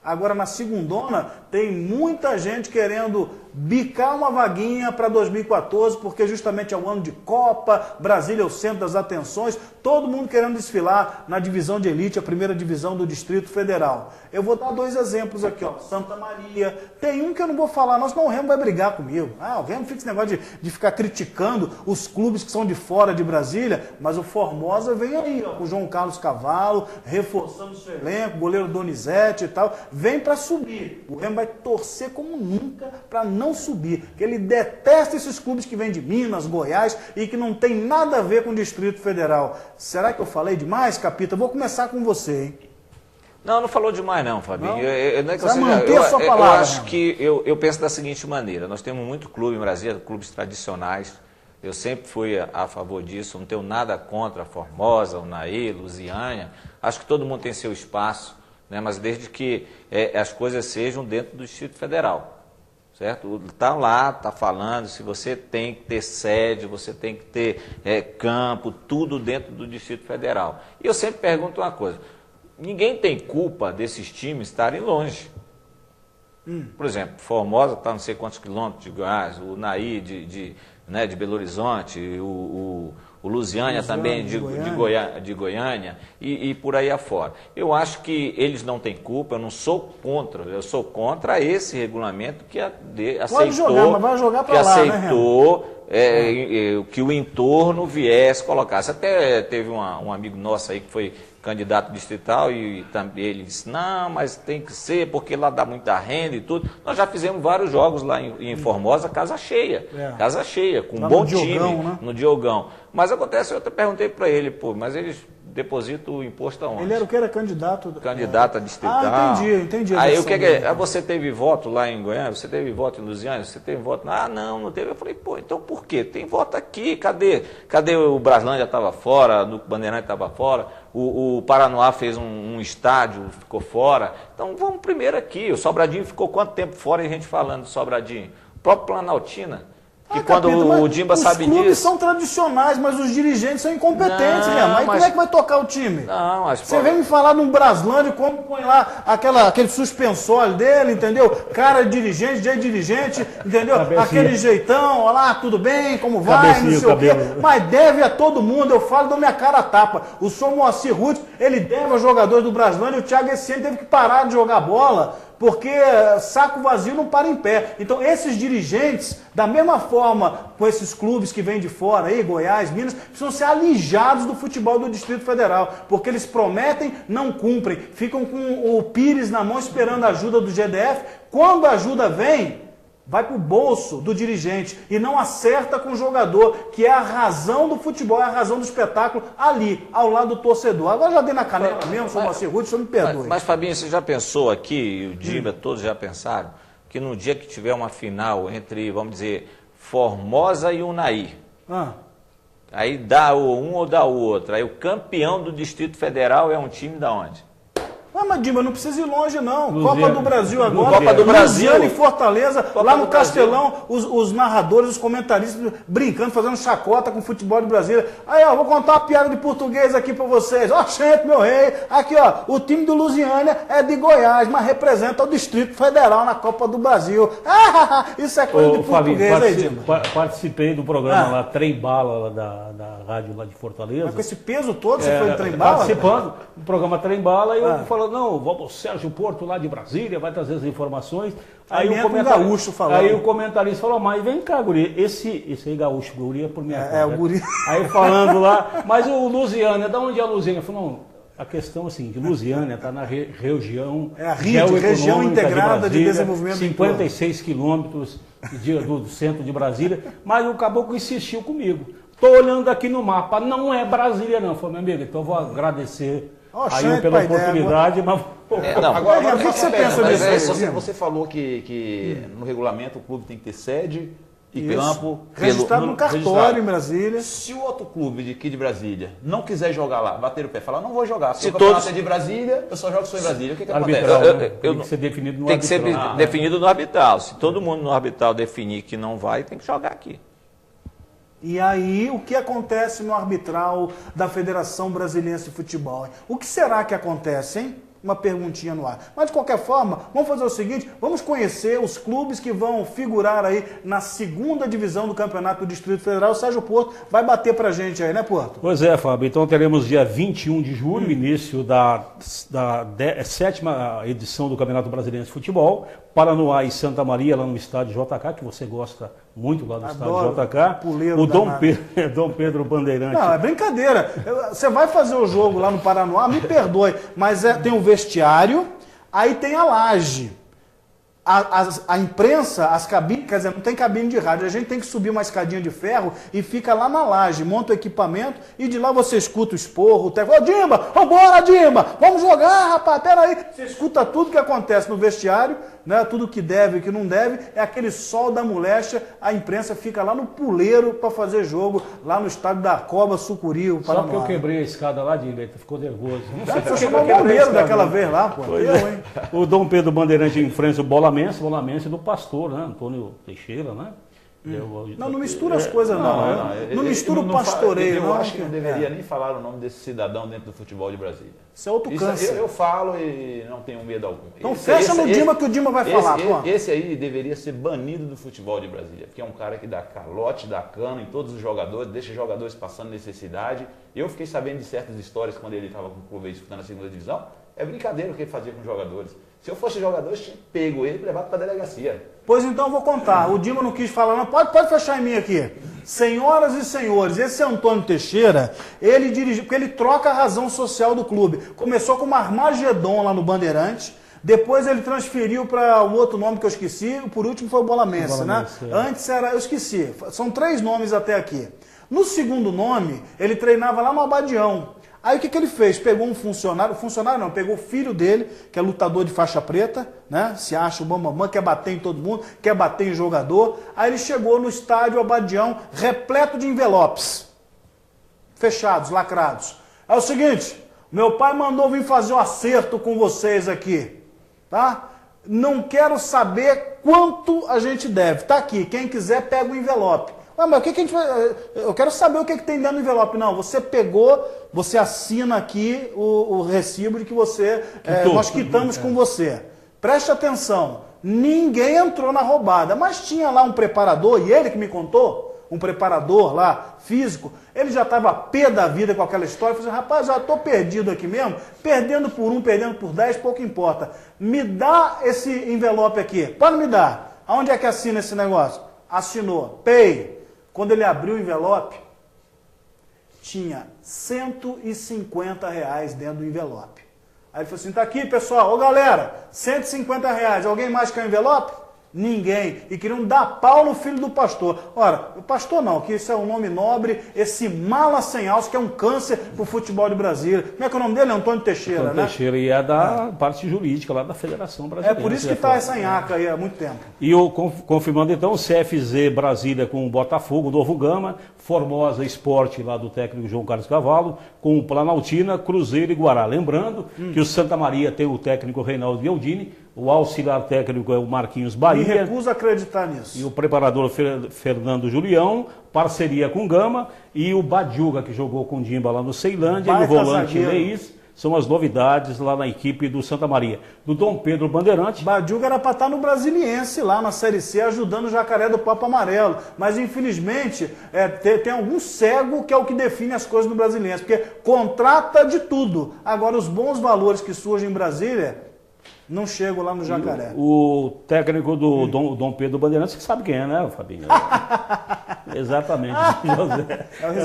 agora na segundona, tem muita gente querendo bicar uma vaguinha para 2014, porque justamente é o ano de Copa, Brasília é o centro das atenções, todo mundo querendo desfilar na divisão de elite, a primeira divisão do Distrito Federal. Eu vou dar dois exemplos aqui, Santa Maria, tem um que eu não vou falar, não, senão o Remo vai brigar comigo. O Remo fica esse negócio de ficar criticando os clubes que são de fora de Brasília, mas o Formosa vem aí, com o João Carlos Cavalo, reforçando o seu elenco, goleiro Donizete e tal, vem para subir. O Remo vai torcer como nunca para não subir, que ele detesta esses clubes que vêm de Minas, Goiás e que não tem nada a ver com o Distrito Federal. Será que eu falei demais, Capita? Vou começar com você, hein? Não falou demais não, Fabinho. Não é que você manter a sua palavra. Eu acho que eu penso da seguinte maneira, nós temos muito clube em Brasília, clubes tradicionais, eu sempre fui a favor disso, não tenho nada contra a Formosa, Unaí, Lusiânia, acho que todo mundo tem seu espaço, né? Mas desde que as coisas sejam dentro do Distrito Federal. Certo? Está lá, está falando, se você tem que ter sede, você tem que ter campo, tudo dentro do Distrito Federal. E eu sempre pergunto uma coisa, ninguém tem culpa desses times estarem longe. Por exemplo, Formosa está não sei quantos quilômetros de Goiás, o Naí de Belo Horizonte, o Lusiânia também de Goiânia e por aí afora. Eu acho que eles não têm culpa, eu não sou contra, eu sou contra esse regulamento que aceitou que o entorno viesse, colocasse. Até teve um amigo nosso aí que foi candidato distrital e também ele disse, não, mas tem que ser, porque lá dá muita renda e tudo. Nós já fizemos vários jogos lá em Formosa, casa cheia, com um bom time, no Diogão. Mas acontece, eu até perguntei para ele, mas eles deposita o imposto aonde? Ele era o que? Era candidato? Candidato a distrital. Ah, entendi. Aí o que é? Você teve voto lá em Goiânia? Você teve voto em Lusiânia? Você teve voto? Ah, não teve. Eu falei, pô, então por quê? Tem voto aqui, cadê? Cadê o Braslândia estava fora, o Bandeirante estava fora, o Paranoá fez um estádio, ficou fora. Então vamos primeiro aqui. O Sobradinho ficou quanto tempo fora e a gente falando do Sobradinho? O próprio Planaltina. Que quando o Dimba sabe disso... Os clubes são tradicionais, mas os dirigentes são incompetentes, Renan. Aí como é que vai tocar o time? Você vem me falar de um Braslândia, como põe lá aquele suspensório dele, entendeu? Cara de dirigente, entendeu? Cabecinha. Aquele jeitão, olá, tudo bem, como vai, Cabecinha, não sei o quê. Mas deve a todo mundo, eu falo, dou minha cara a tapa. O senhor Moacir Ruth, ele deve aos jogadores do Braslândia, o Thiago esse ano teve que parar de jogar bola, porque saco vazio não para em pé. Então esses dirigentes, da mesma forma com esses clubes que vêm de fora, aí, Goiás, Minas, precisam ser alijados do futebol do Distrito Federal, porque eles prometem, não cumprem, ficam com o pires na mão esperando a ajuda do GDF. Quando a ajuda vem, vai para o bolso do dirigente e não acerta com o jogador, que é a razão do futebol, é a razão do espetáculo ali, ao lado do torcedor. Agora já dei na caneta mesmo, sou Moacir Ruth, o senhor me perdoe. Mas Fabinho, você já pensou aqui, e o Dimba, todos já pensaram, que no dia que tiver uma final entre, vamos dizer, Formosa e Unai, aí dá um ou dá o outro, aí o campeão do Distrito Federal é um time da onde? Mas Dimba, não precisa ir longe, não. Copa do Brasil agora. Copa do Brasil. Lusiana e Fortaleza, lá no Castelão, os narradores, os comentaristas brincando, fazendo chacota com o futebol do Brasil. Aí, ó, vou contar uma piada de português aqui pra vocês. Ó, gente, meu rei. Aqui, ó, o time do Lusiânia é de Goiás, mas representa o Distrito Federal na Copa do Brasil. Isso é coisa de português, Fabinho, aí, Dimba. Participei do programa lá, Trem Bala, lá da rádio lá de Fortaleza. Mas com esse peso todo, você foi no Trem Bala? Participando do programa Trem Bala, e eu falando, não, vamos Sérgio Porto lá de Brasília, vai trazer as informações. Aí o comentarista falou, mas vem cá, guri, esse aí gaúcho, guri é por minha conta. O guri. Aí falando lá, mas o Lusiânia, da onde é a Lusiânia? Eu falei, não, a questão assim, de Lusiânia está na região região integrada de desenvolvimento 56 quilômetros do centro de Brasília, mas o caboclo insistiu comigo. Estou olhando aqui no mapa, não é Brasília não. Eu falei, meu amigo, então eu vou agradecer aí pela oportunidade, mas... Agora, o que você pensa disso? Você falou que no regulamento o clube tem que ter sede e campo. Registrado no cartório em Brasília. Se o outro clube aqui de Brasília não quiser jogar lá, bater o pé, falar, não vou jogar, se o campeonato é de Brasília, eu só jogo só em Brasília, o que acontece? Tem que ser definido no arbitral. Tem que ser definido no arbitral. Se todo mundo no arbitral definir que não vai, tem que jogar aqui. E aí, o que acontece no arbitral da Federação Brasiliense de Futebol? O que será que acontece, hein? Uma perguntinha no ar. Mas, de qualquer forma, vamos fazer o seguinte, vamos conhecer os clubes que vão figurar aí na segunda divisão do Campeonato do Distrito Federal. O Sérgio Porto vai bater pra gente aí, né, Porto? Pois é, Fábio. Então, teremos dia 21 de julho, início da 7ª edição do Campeonato Brasileiro de Futebol. Paranoá e Santa Maria, lá no estádio JK, que você gosta muito lá do estádio JK. O Dom Pedro Bandeirante. Não, é brincadeira. Você vai fazer o jogo lá no Paranoá, me perdoe, mas tem um vestiário, aí tem a laje. A imprensa, as cabines, quer dizer, não tem cabine de rádio, a gente tem que subir uma escadinha de ferro e fica lá na laje, monta o equipamento e de lá você escuta o esporro, o técnico, ô Dimba, vambora Dimba, vamos jogar rapaz, peraí. Você escuta tudo que acontece no vestiário, né, tudo que deve e que não deve, é aquele sol da moléstia, a imprensa fica lá no puleiro para fazer jogo, lá no estádio da Coba, Sucuri, o Paraná. Só que eu quebrei a escada lá, Dimba, ficou nervoso. Você chamou o bombeiro daquela vez lá, pô. O Dom Pedro Bandeirante enfrenta o Bolamense do pastor, né? Antônio Teixeira, né? Não mistura as coisas não mistura o pastoreio. Eu acho que não deveria nem falar o nome desse cidadão dentro do futebol de Brasília. Isso é outro câncer. Eu falo e não tenho medo algum. Então fecha no Dimba que o Dimba vai falar. Esse aí deveria ser banido do futebol de Brasília, porque é um cara que dá calote, dá cano em todos os jogadores, deixa jogadores passando necessidade. Eu fiquei sabendo de certas histórias quando ele estava com o clube disputando a segunda divisão. É brincadeira o que ele fazia com os jogadores. Se eu fosse jogador, eu tinha pego ele e levado para a delegacia. Pois então eu vou contar. O Dimba não quis falar, não. Pode fechar em mim aqui. Senhoras e senhores, esse Antônio Teixeira, ele dirigiu, porque ele troca a razão social do clube. Começou como Armagedon lá no Bandeirante, depois ele transferiu para um outro nome que eu esqueci, por último foi o Bolamense, né? Antes era, eu esqueci, são 3 nomes até aqui. No segundo nome, ele treinava lá no Abadião. Aí o que ele fez? Pegou um funcionário não, pegou o filho dele, que é lutador de faixa preta, né? Se acha o bambambam, quer bater em todo mundo, quer bater em jogador. Aí ele chegou no estádio Abadião, repleto de envelopes, fechados, lacrados. É o seguinte, meu pai mandou vir fazer um acerto com vocês aqui, tá? Não quero saber quanto a gente deve. Tá aqui, quem quiser pega o envelope. Mas o que a gente vai... Eu quero saber o que tem dentro do envelope. Não, você pegou, você assina aqui o recibo de que nós quitamos com você. Preste atenção, ninguém entrou na roubada, mas tinha lá um preparador, e ele que me contou, um preparador lá, físico, ele já estava pé da vida com aquela história, falou assim, rapaz, já estou perdido aqui mesmo, perdendo por 1, perdendo por 10, pouco importa. Me dá esse envelope aqui, pode me dar. Aonde é que assina esse negócio? Assinou, pay. Quando ele abriu o envelope, tinha R$150 dentro do envelope. Aí ele falou assim, tá aqui pessoal, ô galera, R$150, alguém mais quer envelope? Ninguém. E queriam dar pau no filho do pastor. Ora, o pastor não, que isso é um nome nobre, esse mala sem alça, que é um câncer pro futebol de Brasília. Como é que é o nome dele? Antônio Teixeira, Antônio Teixeira, e é da parte jurídica lá da Federação Brasileira. É por isso que está essa nhaca aí há muito tempo. E confirmando então, o CFZ Brasília com o Botafogo, Novo Gama, Formosa Esporte lá do técnico João Carlos Cavalo, com o Planaltina, Cruzeiro e Guará. Lembrando que o Santa Maria tem o técnico Reinaldo Gheldini, o auxiliar técnico é o Marquinhos Bahia. Me recuso a acreditar nisso. E o preparador Fernando Julião, parceria com Gama, e o Badiuga, que jogou com o Dimba lá no Ceilândia, e o volante Leís. São as novidades lá na equipe do Santa Maria. Do Dom Pedro Bandeirante. Badiuga era para estar no Brasiliense, lá na Série C, ajudando o Jacaré do Papo Amarelo. Mas, infelizmente, tem algum cego que é o que define as coisas no Brasiliense. Porque contrata de tudo. Agora, os bons valores que surgem em Brasília não chegam lá no Jacaré. O técnico do Dom Pedro Bandeirante, você sabe quem é, né, Fabinho? Exatamente.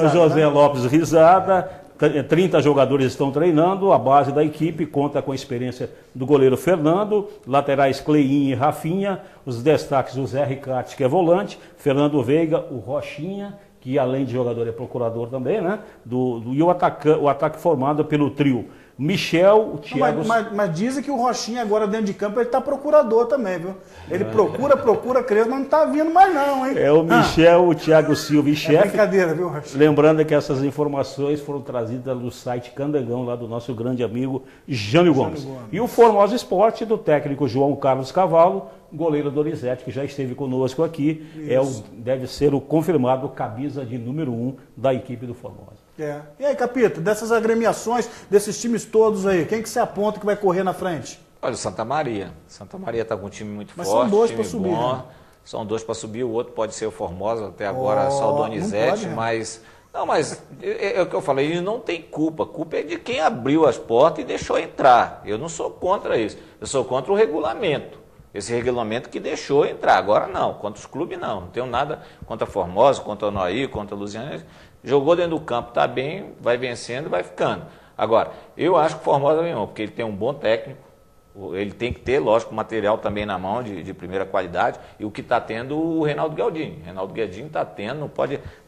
O José Lopes Risada. 30 jogadores estão treinando, a base da equipe conta com a experiência do goleiro Fernando, laterais Cleinho e Rafinha, os destaques o Zé Ricarte, que é volante, Fernando Veiga, o Rochinha, que além de jogador é procurador também, né? E o ataque formado pelo trio Michel, o Thiago... Mas dizem que o Rochinha agora dentro de campo ele está procurador também, viu? Ele procura Crespo, mas não está vindo mais não, hein? É o Michel, o Thiago Silva e chefe. Brincadeira, viu, Rochinha? Lembrando que essas informações foram trazidas no site Candangão, lá do nosso grande amigo Jânio Gomes. E o Formosa Esporte, do técnico João Carlos Cavalo, goleiro Donizete, que já esteve conosco aqui, deve ser o confirmado camisa de número 1 da equipe do Formosa. E aí, Capita, dessas agremiações, desses times todos aí, quem que você aponta que vai correr na frente? Olha, o Santa Maria. Santa Maria está com um time muito forte. São dois para subir, bom, né? São dois para subir, o outro pode ser o Formosa, até agora só o Donizete, mas é o que eu falei, ele não tem culpa. A culpa é de quem abriu as portas e deixou entrar. Eu não sou contra isso. Eu sou contra o regulamento. Esse regulamento que deixou entrar. Agora não, contra os clubes não. Não tenho nada contra a Formosa, contra o Noí, contra a Luziana. Jogou dentro do campo, está bem, vai vencendo, vai ficando. Agora, eu acho que o Formosa é melhor, porque ele tem um bom técnico, ele tem que ter, lógico, material também na mão de primeira qualidade, e o que está tendo o Reinaldo Gheldini. O Reinaldo Gheldini está tendo,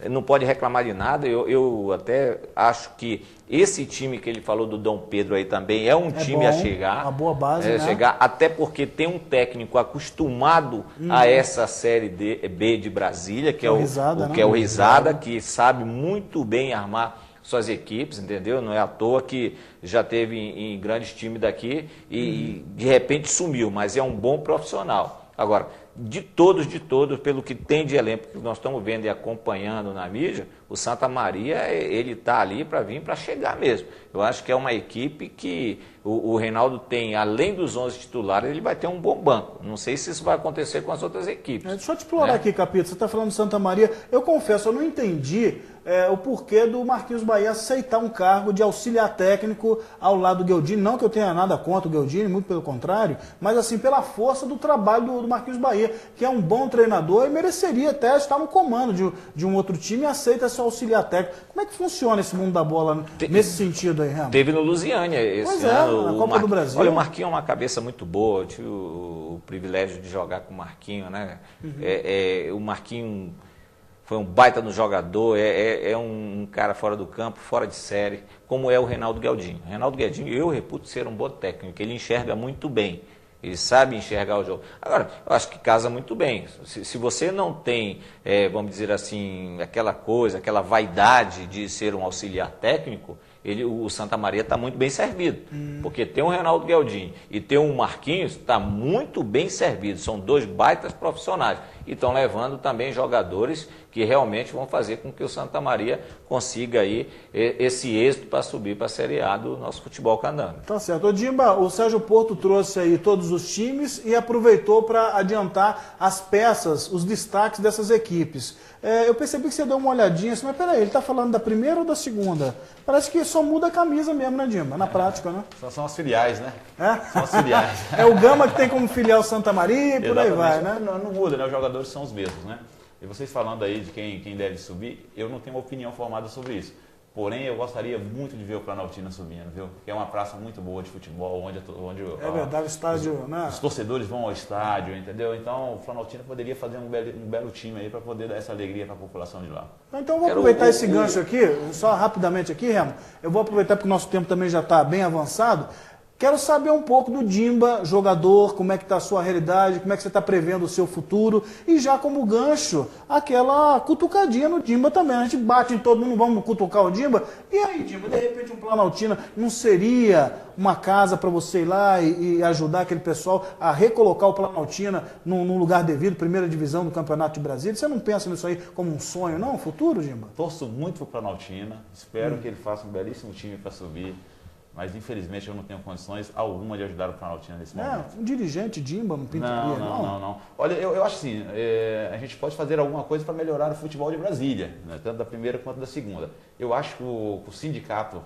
não pode reclamar de nada. Eu até acho que esse time que ele falou do Dom Pedro aí também é um time bom, a chegar. Uma boa base, né? Chegar, até porque tem um técnico acostumado a essa Série B de Brasília, que é o Risada, que sabe muito bem armar suas equipes, entendeu? Não é à toa que já teve em grandes times daqui e de repente sumiu, mas é um bom profissional. Agora, de todos, pelo que tem de elenco que nós estamos vendo e acompanhando na mídia, o Santa Maria, ele está ali para vir para chegar mesmo. Eu acho que é uma equipe que o Reinaldo tem, além dos 11 titulares, ele vai ter um bom banco. Não sei se isso vai acontecer com as outras equipes. Deixa eu te explorar aqui, Capito. Você está falando de Santa Maria. Eu confesso, eu não entendi o porquê do Marquinhos Bahia aceitar um cargo de auxiliar técnico ao lado do Gheldini. Não que eu tenha nada contra o Gheldini, muito pelo contrário, mas assim, pela força do trabalho do Marquinhos Bahia, que é um bom treinador e mereceria até estar no comando de um outro time e aceita esse auxiliar técnico. Como é que funciona esse mundo da bola nesse sentido aí, Remo? Teve no Lusiânia esse ano. Na Copa do Brasil. Olha, o Marquinhos é uma cabeça muito boa. Eu tive o privilégio de jogar com o Marquinhos, né? O Marquinhos foi um baita no jogador, é um cara fora do campo, fora de série, como é o Reinaldo Gueldinho. O Reinaldo Gueldinho, eu reputo ser um bom técnico, ele enxerga muito bem, ele sabe enxergar o jogo. Agora, eu acho que casa muito bem. Se você não tem, vamos dizer assim, aquela coisa, aquela vaidade de ser um auxiliar técnico, o Santa Maria está muito bem servido. Porque tem o Reinaldo Gueldinho e tem o Marquinhos, está muito bem servido. São dois baitas profissionais. E estão levando também jogadores que realmente vão fazer com que o Santa Maria consiga aí esse êxito para subir para a Série A do nosso futebol candano. Tá certo. Ô Dimba, o Sérgio Porto trouxe aí todos os times e aproveitou para adiantar as peças, os destaques dessas equipes. Eu percebi que você deu uma olhadinha assim, mas peraí, ele está falando da primeira ou da segunda? Parece que só muda a camisa mesmo, né, Dimba? Na prática, né? São as filiais, né? É? São as filiais. É o Gama que tem como filial Santa Maria e por aí vai, né? Não muda, né? Os jogadores são os mesmos, né? E vocês falando aí de quem deve subir, eu não tenho uma opinião formada sobre isso. Porém, eu gostaria muito de ver o Planaltina subindo, viu? Porque é uma praça muito boa de futebol, onde é verdade, o estádio, né? Os torcedores vão ao estádio, entendeu? Então, o Planaltina poderia fazer um belo time aí para poder dar essa alegria para a população de lá. Então, eu vou aproveitar esse gancho aqui, só rapidamente aqui, Remo. Eu vou aproveitar porque o nosso tempo também já está bem avançado. Quero saber um pouco do Dimba, jogador, como é que está a sua realidade, como é que você está prevendo o seu futuro. E já como gancho, aquela cutucadinha no Dimba também. A gente bate em todo mundo, vamos cutucar o Dimba. E aí, Dimba, de repente um Planaltina não seria uma casa para você ir lá e ajudar aquele pessoal a recolocar o Planaltina num lugar devido, primeira divisão do Campeonato de Brasília? Você não pensa nisso aí como um sonho, não, futuro, Dimba? Torço muito para o Planaltina, espero que ele faça um belíssimo time para subir. Mas, infelizmente, eu não tenho condições alguma de ajudar o Planaltina nesse momento. Um dirigente, Dimba, não pinta não. Olha, eu acho assim, a gente pode fazer alguma coisa para melhorar o futebol de Brasília, né, tanto da primeira quanto da segunda. Eu acho que o sindicato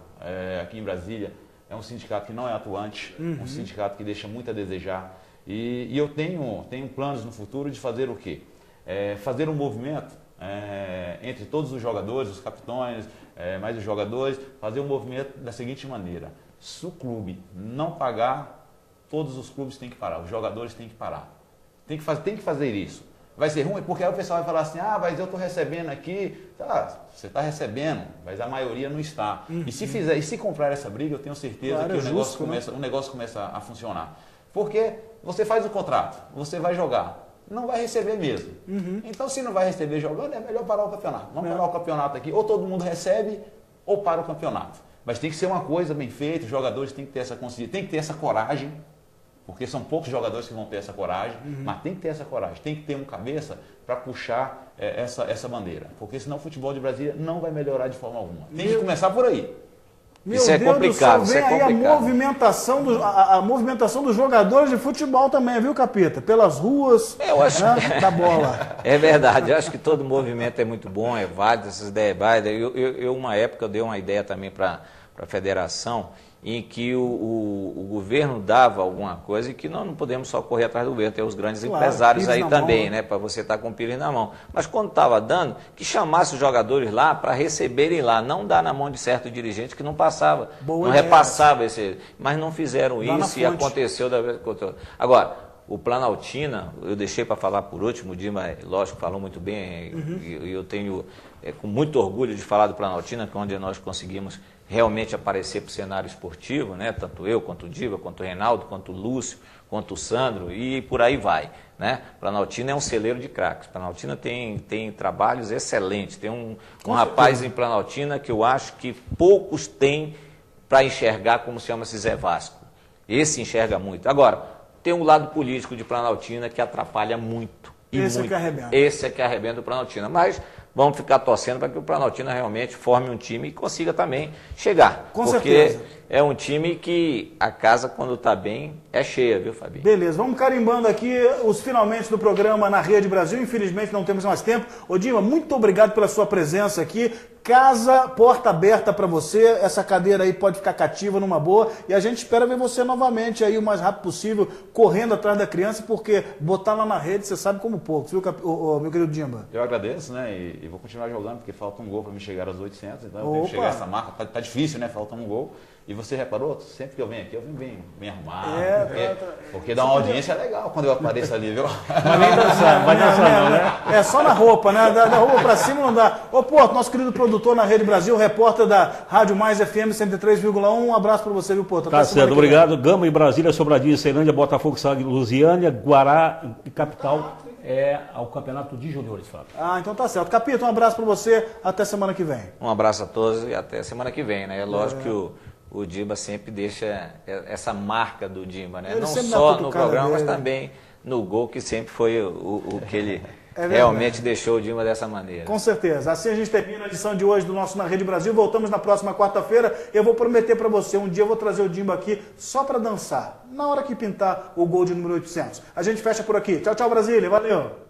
aqui em Brasília é um sindicato que não é atuante, um sindicato que deixa muito a desejar. E eu tenho planos no futuro de fazer o quê? Fazer um movimento entre todos os jogadores, os capitães, mais os jogadores, fazer um movimento da seguinte maneira: se o clube não pagar, todos os clubes têm que parar, os jogadores têm que parar. Tem que fazer isso. Vai ser ruim, porque aí o pessoal vai falar assim, mas eu estou recebendo aqui. Tá, você está recebendo, mas a maioria não está. E se comprar essa briga, eu tenho certeza que o negócio começa a funcionar. Porque você faz o contrato, você vai jogar, não vai receber mesmo. Então, se não vai receber jogando, é melhor parar o campeonato. Vamos parar o campeonato aqui, ou todo mundo recebe, ou para o campeonato. Mas tem que ser uma coisa bem feita, os jogadores têm que ter essa consciência, tem que ter essa coragem, porque são poucos jogadores que vão ter essa coragem, mas tem que ter essa coragem, tem que ter um cabeça para puxar essa bandeira. Porque senão o futebol de Brasília não vai melhorar de forma alguma. Tem que começar por aí. Isso é complicado, vem aí a movimentação dos jogadores de futebol também, viu, Capita? Pelas ruas, eu acho, da bola. É verdade, eu acho que todo movimento é muito bom, é válido, essas ideias válidas. Uma época, eu dei uma ideia também para a federação, em que o governo dava alguma coisa e que nós não podemos só correr atrás do governo, tem os grandes empresários aí também, né, para você estar com o pires na mão. Mas quando estava dando, que chamasse os jogadores lá para receberem lá, não dar na mão de certo dirigente que não passava, não repassava mas não fizeram isso e aconteceu da vez que outra. Agora, o Planaltina, eu deixei para falar por último, o Dima, lógico, falou muito bem, e eu tenho com muito orgulho de falar do Planaltina, que é onde nós conseguimos realmente aparecer para o cenário esportivo, né? Tanto eu, quanto o Diva, quanto o Reinaldo, quanto o Lúcio, quanto o Sandro, e por aí vai. Né? Planaltina é um celeiro de craques. Planaltina tem trabalhos excelentes. Tem um rapaz em Planaltina que eu acho que poucos têm para enxergar como se chama-se Zé Vasco. Esse enxerga muito. Agora, tem um lado político de Planaltina que atrapalha muito. Esse é que arrebenta. Esse é que arrebenta o Planaltina. Mas vamos ficar torcendo para que o Planaltina realmente forme um time e consiga também chegar. Com certeza. Porque é um time que a casa, quando está bem, é cheia, viu, Fabinho? Beleza, vamos carimbando aqui os finalmente do programa na Rede Brasil. Infelizmente não temos mais tempo. Ô Dima, muito obrigado pela sua presença aqui. Casa, porta aberta para você. Essa cadeira aí pode ficar cativa numa boa. E a gente espera ver você novamente aí o mais rápido possível, correndo atrás da criança, porque botar lá na rede você sabe como pouco, viu, meu querido Dimba? Eu agradeço, né? E vou continuar jogando, porque falta um gol para me chegar aos 800. Então eu tenho que chegar a essa marca. Tá difícil, né? Falta um gol. E você reparou? Sempre que eu venho aqui, eu venho bem arrumado. Porque dá Você uma audiência legal quando eu apareço ali, viu? Vai nem dançar, vai dançar não, né? É só na roupa, né? Da roupa pra cima não dá. Ô, Porto, nosso querido produtor na Rede Brasil, repórter da Rádio Mais FM 103,1. Um abraço pra você, viu, Porto? Tá certo, obrigado. Gama e Brasília, Sobradinho, Ceilândia, Botafogo, Lusiânia, Guará e Capital. Ao Campeonato de Juniores, Fábio. Então tá certo. Capito, um abraço para você, até semana que vem. Um abraço a todos e até semana que vem, né? É lógico que o Dimba sempre deixa essa marca do Dimba, né? Não só no programa, mas também no gol, que sempre foi o que ele realmente deixou o Dimba dessa maneira. Com certeza. Assim a gente termina a edição de hoje do nosso Na Rede Brasil. Voltamos na próxima quarta-feira. Eu vou prometer para você, um dia eu vou trazer o Dimba aqui só para dançar, na hora que pintar o gol de número 800. A gente fecha por aqui. Tchau, tchau, Brasília. Valeu!